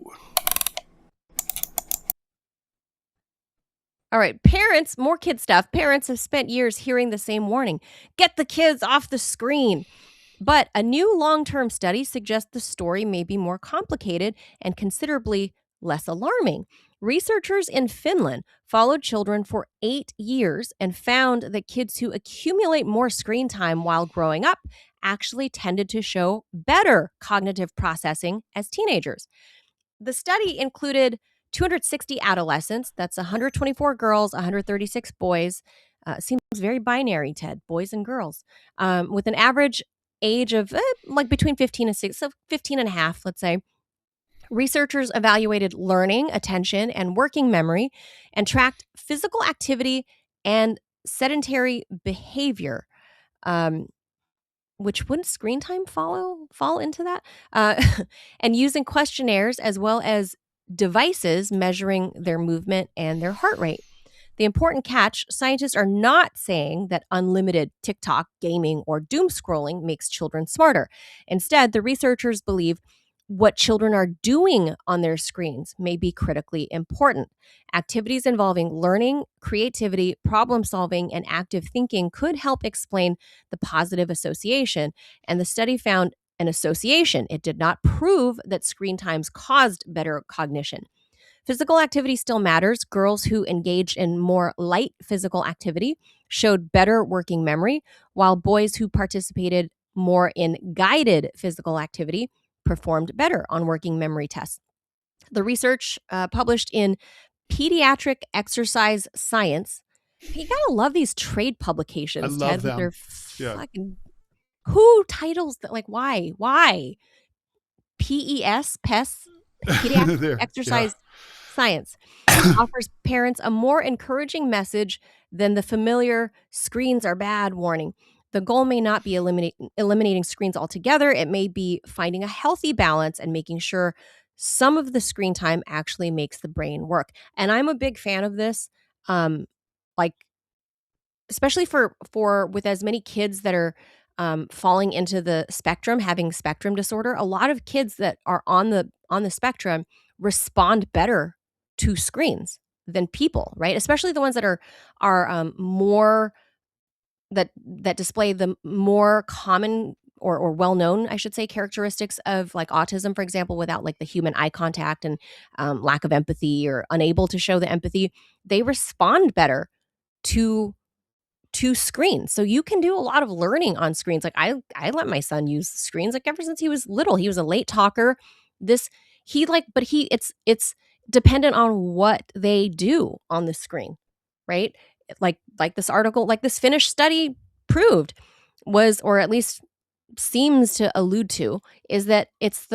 All right, parents, more kid stuff. Parents have spent years hearing the same warning. Get the kids off the screen. But a new long-term study suggests the story may be more complicated and considerably less alarming. Researchers in Finland followed children for 8 years and found that kids who accumulate more screen time while growing up actually tended to show better cognitive processing as teenagers. The study included 260 adolescents. That's 124 girls, 136 boys. Seems very binary, Ted, boys and girls, with an average age of like between 15 and 6, so 15 and a half, let's say. Researchers evaluated learning, attention, and working memory and tracked physical activity and sedentary behavior. Which wouldn't screen time fall into that? And using questionnaires as well as devices measuring their movement and their heart rate. The important catch, scientists are not saying that unlimited TikTok, gaming, or doom scrolling makes children smarter. Instead, the researchers believe what children are doing on their screens may be critically important. Activities involving learning, creativity, problem solving, and active thinking could help explain the positive association. And the study found an association. It did not prove that screen times caused better cognition. Physical activity still matters. Girls who engaged in more light physical activity showed better working memory, while boys who participated more in guided physical activity performed better on working memory tests. The research published in Pediatric Exercise Science. You gotta love these trade publications, I love Ted, with their them. Yeah. fucking who titles that? Like, why? PES, Pediatric There. Exercise Science offers parents a more encouraging message than the familiar screens are bad warning. The goal may not be eliminating screens altogether. It may be finding a healthy balance and making sure some of the screen time actually makes the brain work. And I'm a big fan of this. Like, especially for with as many kids that are falling into the spectrum, having spectrum disorder, a lot of kids that are on the spectrum respond better to screens than people, right? Especially the ones that are more that display the more common or well-known, I should say, characteristics of like autism, for example, without like the human eye contact and lack of empathy or unable to show the empathy, they respond better to screens. So you can do a lot of learning on screens. Like I let my son use screens like ever since he was little. He was a late talker. This he like but he it's dependent on what they do on the screen, right? Like this article, like this Finnish study proved was, or at least seems to allude to, is that it's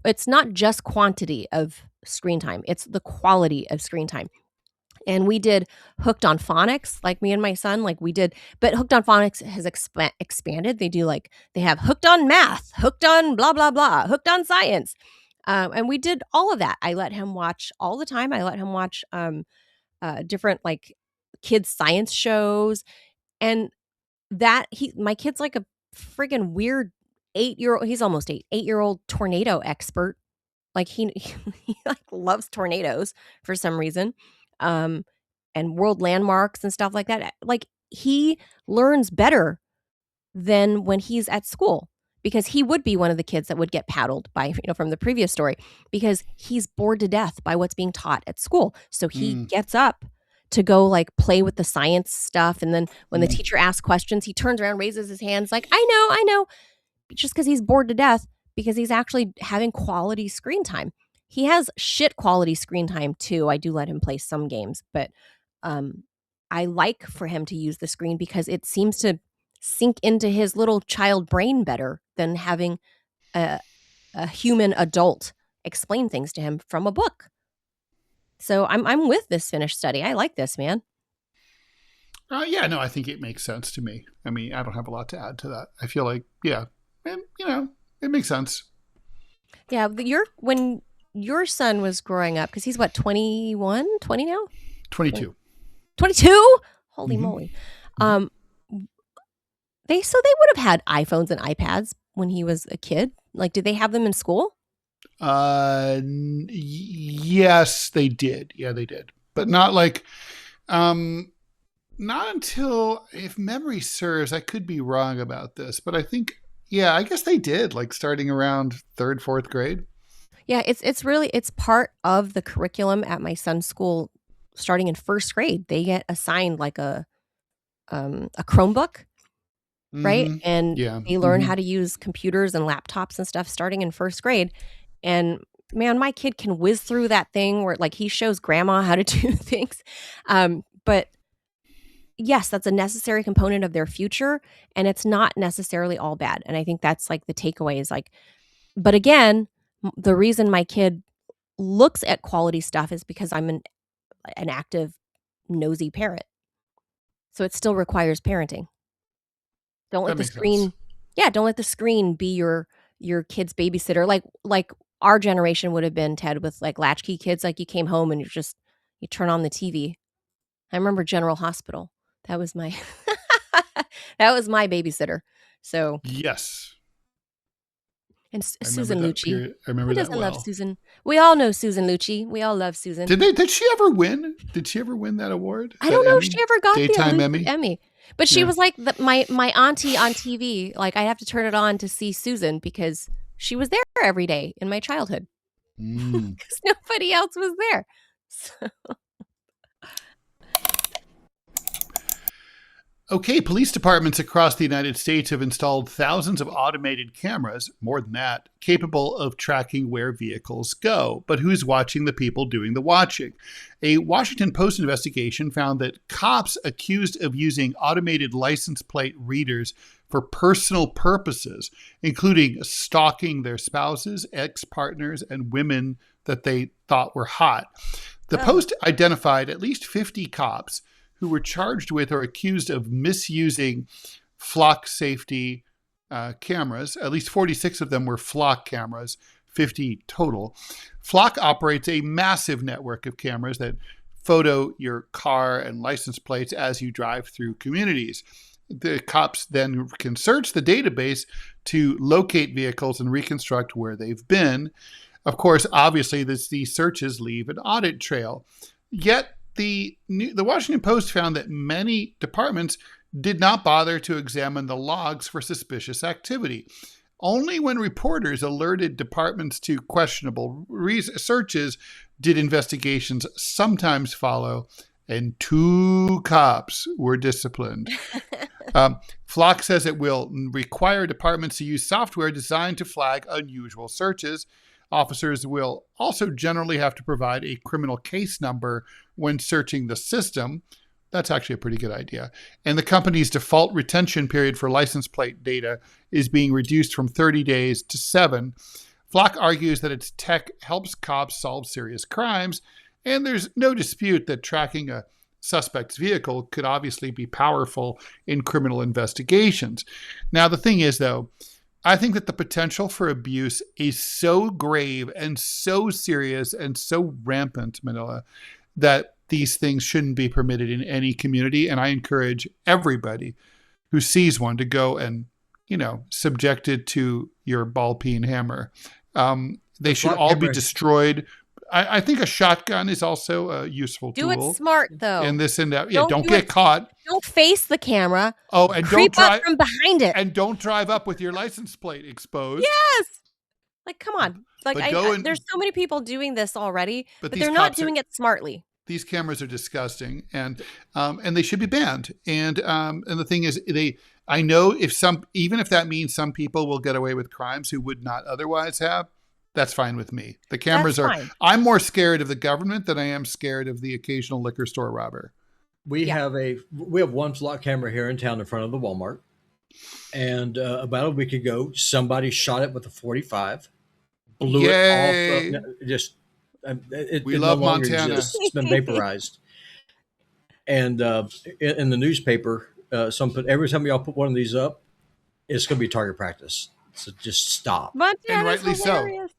it's not just quantity of screen time, it's the quality of screen time. And we did Hooked on Phonics, like me and my son, like we did, but Hooked on Phonics has expanded. They do like, they have Hooked on Math, Hooked on blah, blah, blah, Hooked on Science. And we did all of that. I let him watch all the time. I let him watch different like kids science shows. And that my kid's like a friggin' weird 8-year-old, he's almost 8-year-old tornado expert. Like he like loves tornadoes for some reason. Um, and world landmarks and stuff like that. Like he learns better than when he's at school, because he would be one of the kids that would get paddled by, from the previous story, because he's bored to death by what's being taught at school. So he gets up to go like play with the science stuff. And then when the teacher asks questions, he turns around, raises his hands like, I know, just because he's bored to death, because he's actually having quality screen time. He has shit quality screen time too. I do let him play some games, but I like for him to use the screen because it seems to sink into his little child brain better than having a human adult explain things to him from a book. So I'm with this Finnish study. I like this, man. Yeah, no, I think it makes sense to me. I mean, I don't have a lot to add to that. I feel like, yeah, and, it makes sense. Yeah, when your son was growing up, because he's what, 21, 20 now? 22. 22? Holy moly. They would have had iPhones and iPads when he was a kid. Like, did they have them in school? Yes, they did. Yeah, they did. But not like, not until, if memory serves, I could be wrong about this, but I think, yeah, I guess they did, like starting around 3rd, 4th grade. Yeah, it's part of the curriculum at my son's school. Starting in 1st grade, they get assigned like a Chromebook, right? And they learn how to use computers and laptops and stuff starting in 1st grade. And man, my kid can whiz through that thing where like he shows grandma how to do things. But yes, that's a necessary component of their future, and it's not necessarily all bad. And I think that's like the takeaway is like, but again, the reason my kid looks at quality stuff is because I'm an active, nosy parent. So it still requires parenting. Don't let the screen, don't let the screen be your kid's babysitter. Like our generation would have been, Ted, with like latchkey kids. Like you came home and you turn on the TV. I remember General Hospital. That was my that was my babysitter. So yes. And Susan Lucci. I remember that well. Who doesn't love Susan? We all know Susan Lucci. We all love Susan. Did she ever win? Did she ever win that award? I don't know if she ever got Daytime the Emmy. But she was like my auntie on TV. Like I have to turn it on to see Susan because she was there every day in my childhood. Because nobody else was there. So. Okay, police departments across the United States have installed thousands of automated cameras, more than that, capable of tracking where vehicles go. But who's watching the people doing the watching? A Washington Post investigation found that cops accused of using automated license plate readers for personal purposes, including stalking their spouses, ex-partners, and women that they thought were hot. The Post identified at least 50 cops who were charged with or accused of misusing flock safety cameras. At least 46 of them were flock cameras, 50 total. Flock operates a massive network of cameras that photo your car and license plates as you drive through communities. The cops then can search the database to locate vehicles and reconstruct where they've been. Of course, obviously, these searches leave an audit trail. Yet, the Washington Post found that many departments did not bother to examine the logs for suspicious activity. Only when reporters alerted departments to questionable searches did investigations sometimes follow, and 2 cops were disciplined. Flock says it will require departments to use software designed to flag unusual searches. Officers will also generally have to provide a criminal case number when searching the system. That's actually a pretty good idea. And the company's default retention period for license plate data is being reduced from 30 days to 7. Flock argues that its tech helps cops solve serious crimes, and there's no dispute that tracking a suspect's vehicle could obviously be powerful in criminal investigations. Now, the thing is, though, I think that the potential for abuse is so grave and so serious and so rampant, Manila, that these things shouldn't be permitted in any community. And I encourage everybody who sees one to go and, subject it to your ball peen hammer. They should all be destroyed. I think a shotgun is also a useful tool. Do it smart, though. And this and that. Yeah, don't get caught. Don't face the camera. Oh, and creep up from behind it. And don't drive up with your license plate exposed. Yes. Like, come on. Like, there's so many people doing this already, but they're not doing it smartly. These cameras are disgusting, and they should be banned. And the thing is, I know even if that means some people will get away with crimes who would not otherwise have, that's fine with me. The cameras I'm more scared of the government than I am scared of the occasional liquor store robber. We have one Flock camera here in town in front of the Walmart. And about a week ago, somebody shot it with a .45, blew it off. We love Montana. It's been vaporized. And in the newspaper, every time y'all put one of these up, it's going to be target practice. So just stop. And rightly hilarious. So.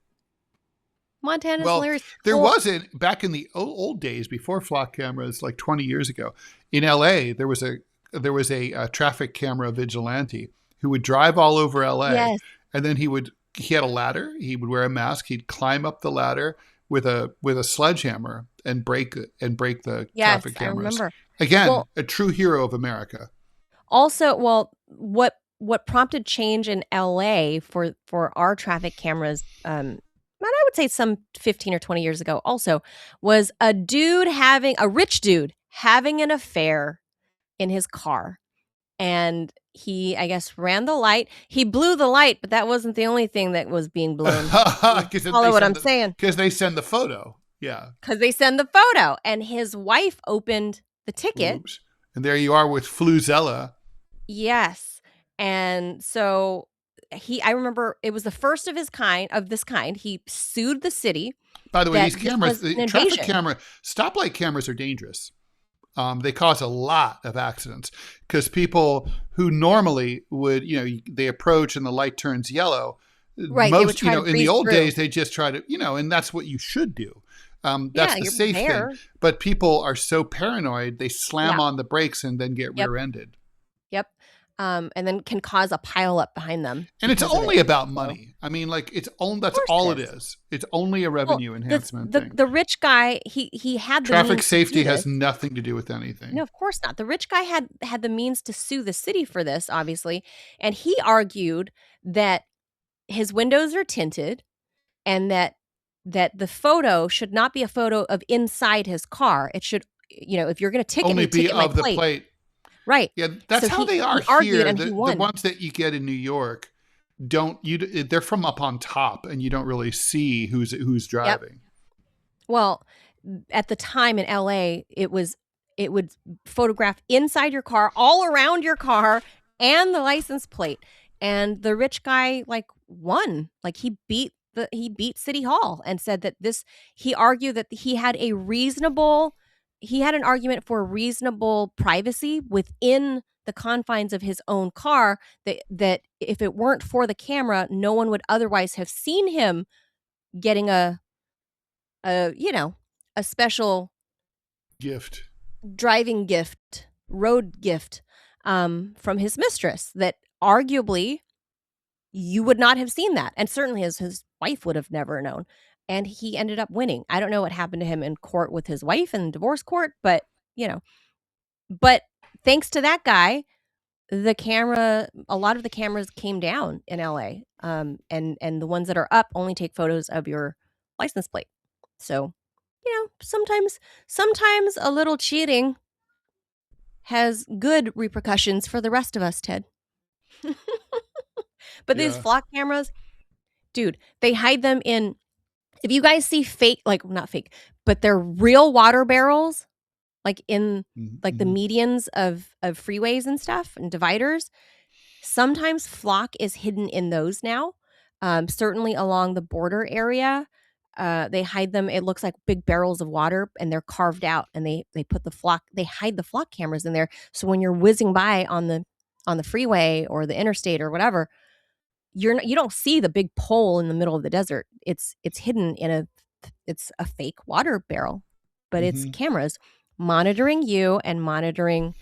Montana's hilarious. There wasn't, back in the old days before flock cameras, like 20 years ago, in LA, there was a traffic camera vigilante who would drive all over LA. Yes. And then he had a ladder. He would wear a mask. He'd climb up the ladder with a sledgehammer and break the traffic cameras. I remember. Again, a true hero of America. Also, what prompted change in LA for our traffic cameras, and I would say some 15 or 20 years ago also, was a rich dude having an affair in his car. And he, I guess, ran the light. He blew the light, but that wasn't the only thing that was being blown. Follow what I'm saying. Because they send the photo. Yeah. Because they send the photo. And his wife opened the ticket. Oops. And there you are with Fluzella. Yes. And so I remember it was the first of this kind. He sued the city. By the way, these cameras, the traffic camera, stoplight cameras are dangerous. They cause a lot of accidents because people who normally would, they approach and the light turns yellow. Right. Most, in the old days, they just try to, and that's what you should do. That's the safe thing. But people are so paranoid, they slam on the brakes and then get rear-ended. Yep. And then can cause a pile up behind them. And it's only about money. I mean, like that's all it is. It's only a revenue enhancement thing. The rich guy, he had the traffic safety has nothing to do with anything. No, of course not. The rich guy had the means to sue the city for this, obviously, and he argued that his windows are tinted, and that the photo should not be a photo of inside his car. It should, if you're going to ticket only me, ticket be of the plate. Right. Yeah, that's how they are here. The ones that you get in New York they're from up on top and you don't really see who's driving. Yep. Well, at the time in LA, it would photograph inside your car, all around your car, and the license plate. And the rich guy won. He beat City Hall and said that he argued that he had an argument for reasonable privacy within the confines of his own car, that if it weren't for the camera, no one would otherwise have seen him getting a special gift, driving gift, road gift from his mistress, that arguably you would not have seen that. And certainly his wife would have never known. And he ended up winning. I don't know what happened to him in court with his wife in divorce court, but thanks to that guy, a lot of the cameras came down in LA. And the ones that are up only take photos of your license plate. So, sometimes a little cheating has good repercussions for the rest of us, Ted. But these flock cameras, dude, they hide them in, if you guys see fake, like not fake, but they're real water barrels, like in like the medians of freeways and stuff and dividers. Sometimes flock is hidden in those now. Certainly along the border area, they hide them. It looks like big barrels of water, and they're carved out, and they put they hide the flock cameras in there. So when you're whizzing by on the freeway or the interstate or whatever, you don't see the big pole in the middle of the desert. It's hidden in it's a fake water barrel, but it's cameras monitoring you and monitoring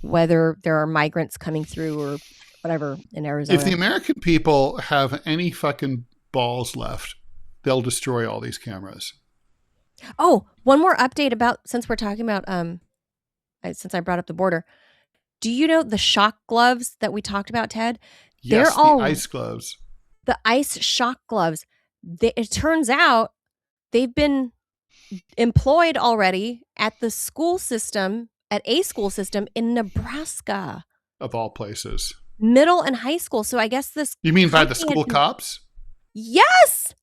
whether there are migrants coming through or whatever in Arizona. If the American people have any fucking balls left, they'll destroy all these cameras. Oh, one more update about, since we're talking about since I brought up the border. Do you know the shock gloves that we talked about, Ted? Yes, the ice gloves. The ice shock gloves. It turns out they've been employed already at a school system in Nebraska. Of all places. Middle and high school. So I guess this... You mean by the school cops? Yes!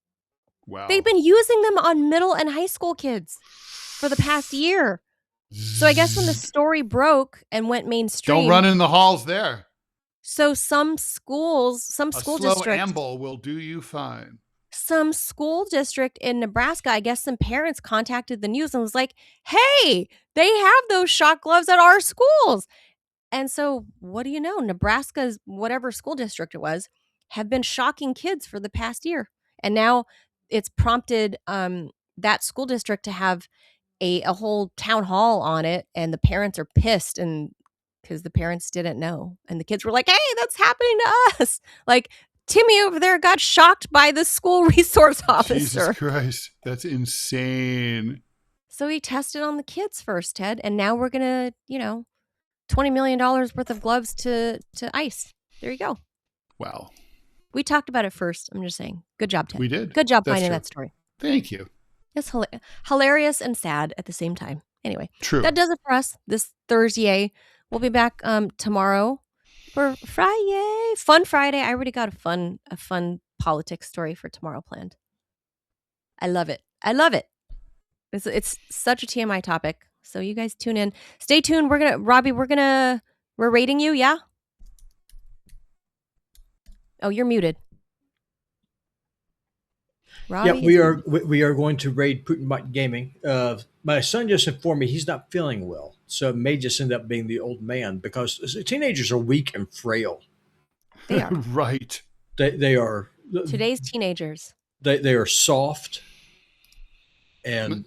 Wow. They've been using them on middle and high school kids for the past year. So I guess when the story broke and went mainstream... Don't run in the halls there. So some school districts... A slow amble will do you fine. Some school district in Nebraska, I guess some parents contacted the news and was like, hey, they have those shock gloves at our schools. And so what do you know? Nebraska's, whatever school district it was, have been shocking kids for the past year. And now it's prompted that school district to have a whole town hall on it. And the parents are pissed, and because the parents didn't know. And the kids were like, hey, that's happening to us. Like, Timmy over there got shocked by the school resource officer. Jesus Christ. That's insane. So he tested on the kids first, Ted. And now we're going to, $20 million worth of gloves to ICE. There you go. Wow. We talked about it first. I'm just saying. Good job, Ted. We did. Good job That's finding true. that story. Thank you. It's hilarious and sad at the same time. Anyway, True. That does it for us this Thursday. We'll be back tomorrow for Friday. Fun Friday. I already got a fun politics story for tomorrow planned. I love it. It's such a TMI topic. So you guys tune in. Stay tuned. Robby, we're rating you, yeah? Oh, you're muted. Robby, yeah, we are going to raid Putin Bot Gaming. My son just informed me he's not feeling well, so it may just end up being the old man, because teenagers are weak and frail. They are. Right. They are. Today's teenagers. They are soft, and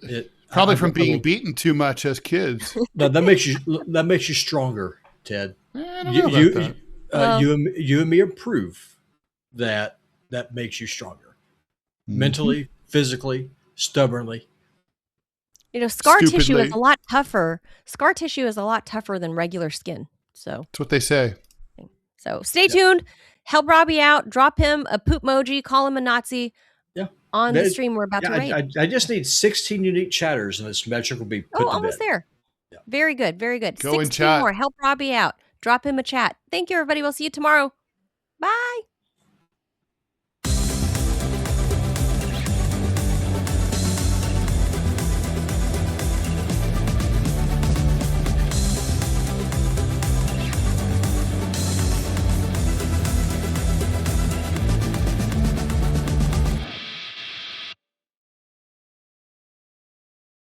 probably from being beaten too much as kids. No, that makes you stronger, Ted. I don't know about that. You and me are proof that makes you stronger. Mentally, physically, stubbornly. Scar tissue Stupidly. is a lot tougher. Scar tissue is a lot tougher than regular skin. So that's what they say. So stay tuned. Help Robby out. Drop him a poop emoji. Call him a Nazi. Yeah. On the stream we're about to raid. I just need 16 unique chatters, and this metric will be put to almost bed. there. Yeah. Very good. Very good. Go 16 and chat. more. Help Robby out. Drop him a chat. Thank you, everybody. We'll see you tomorrow. Bye.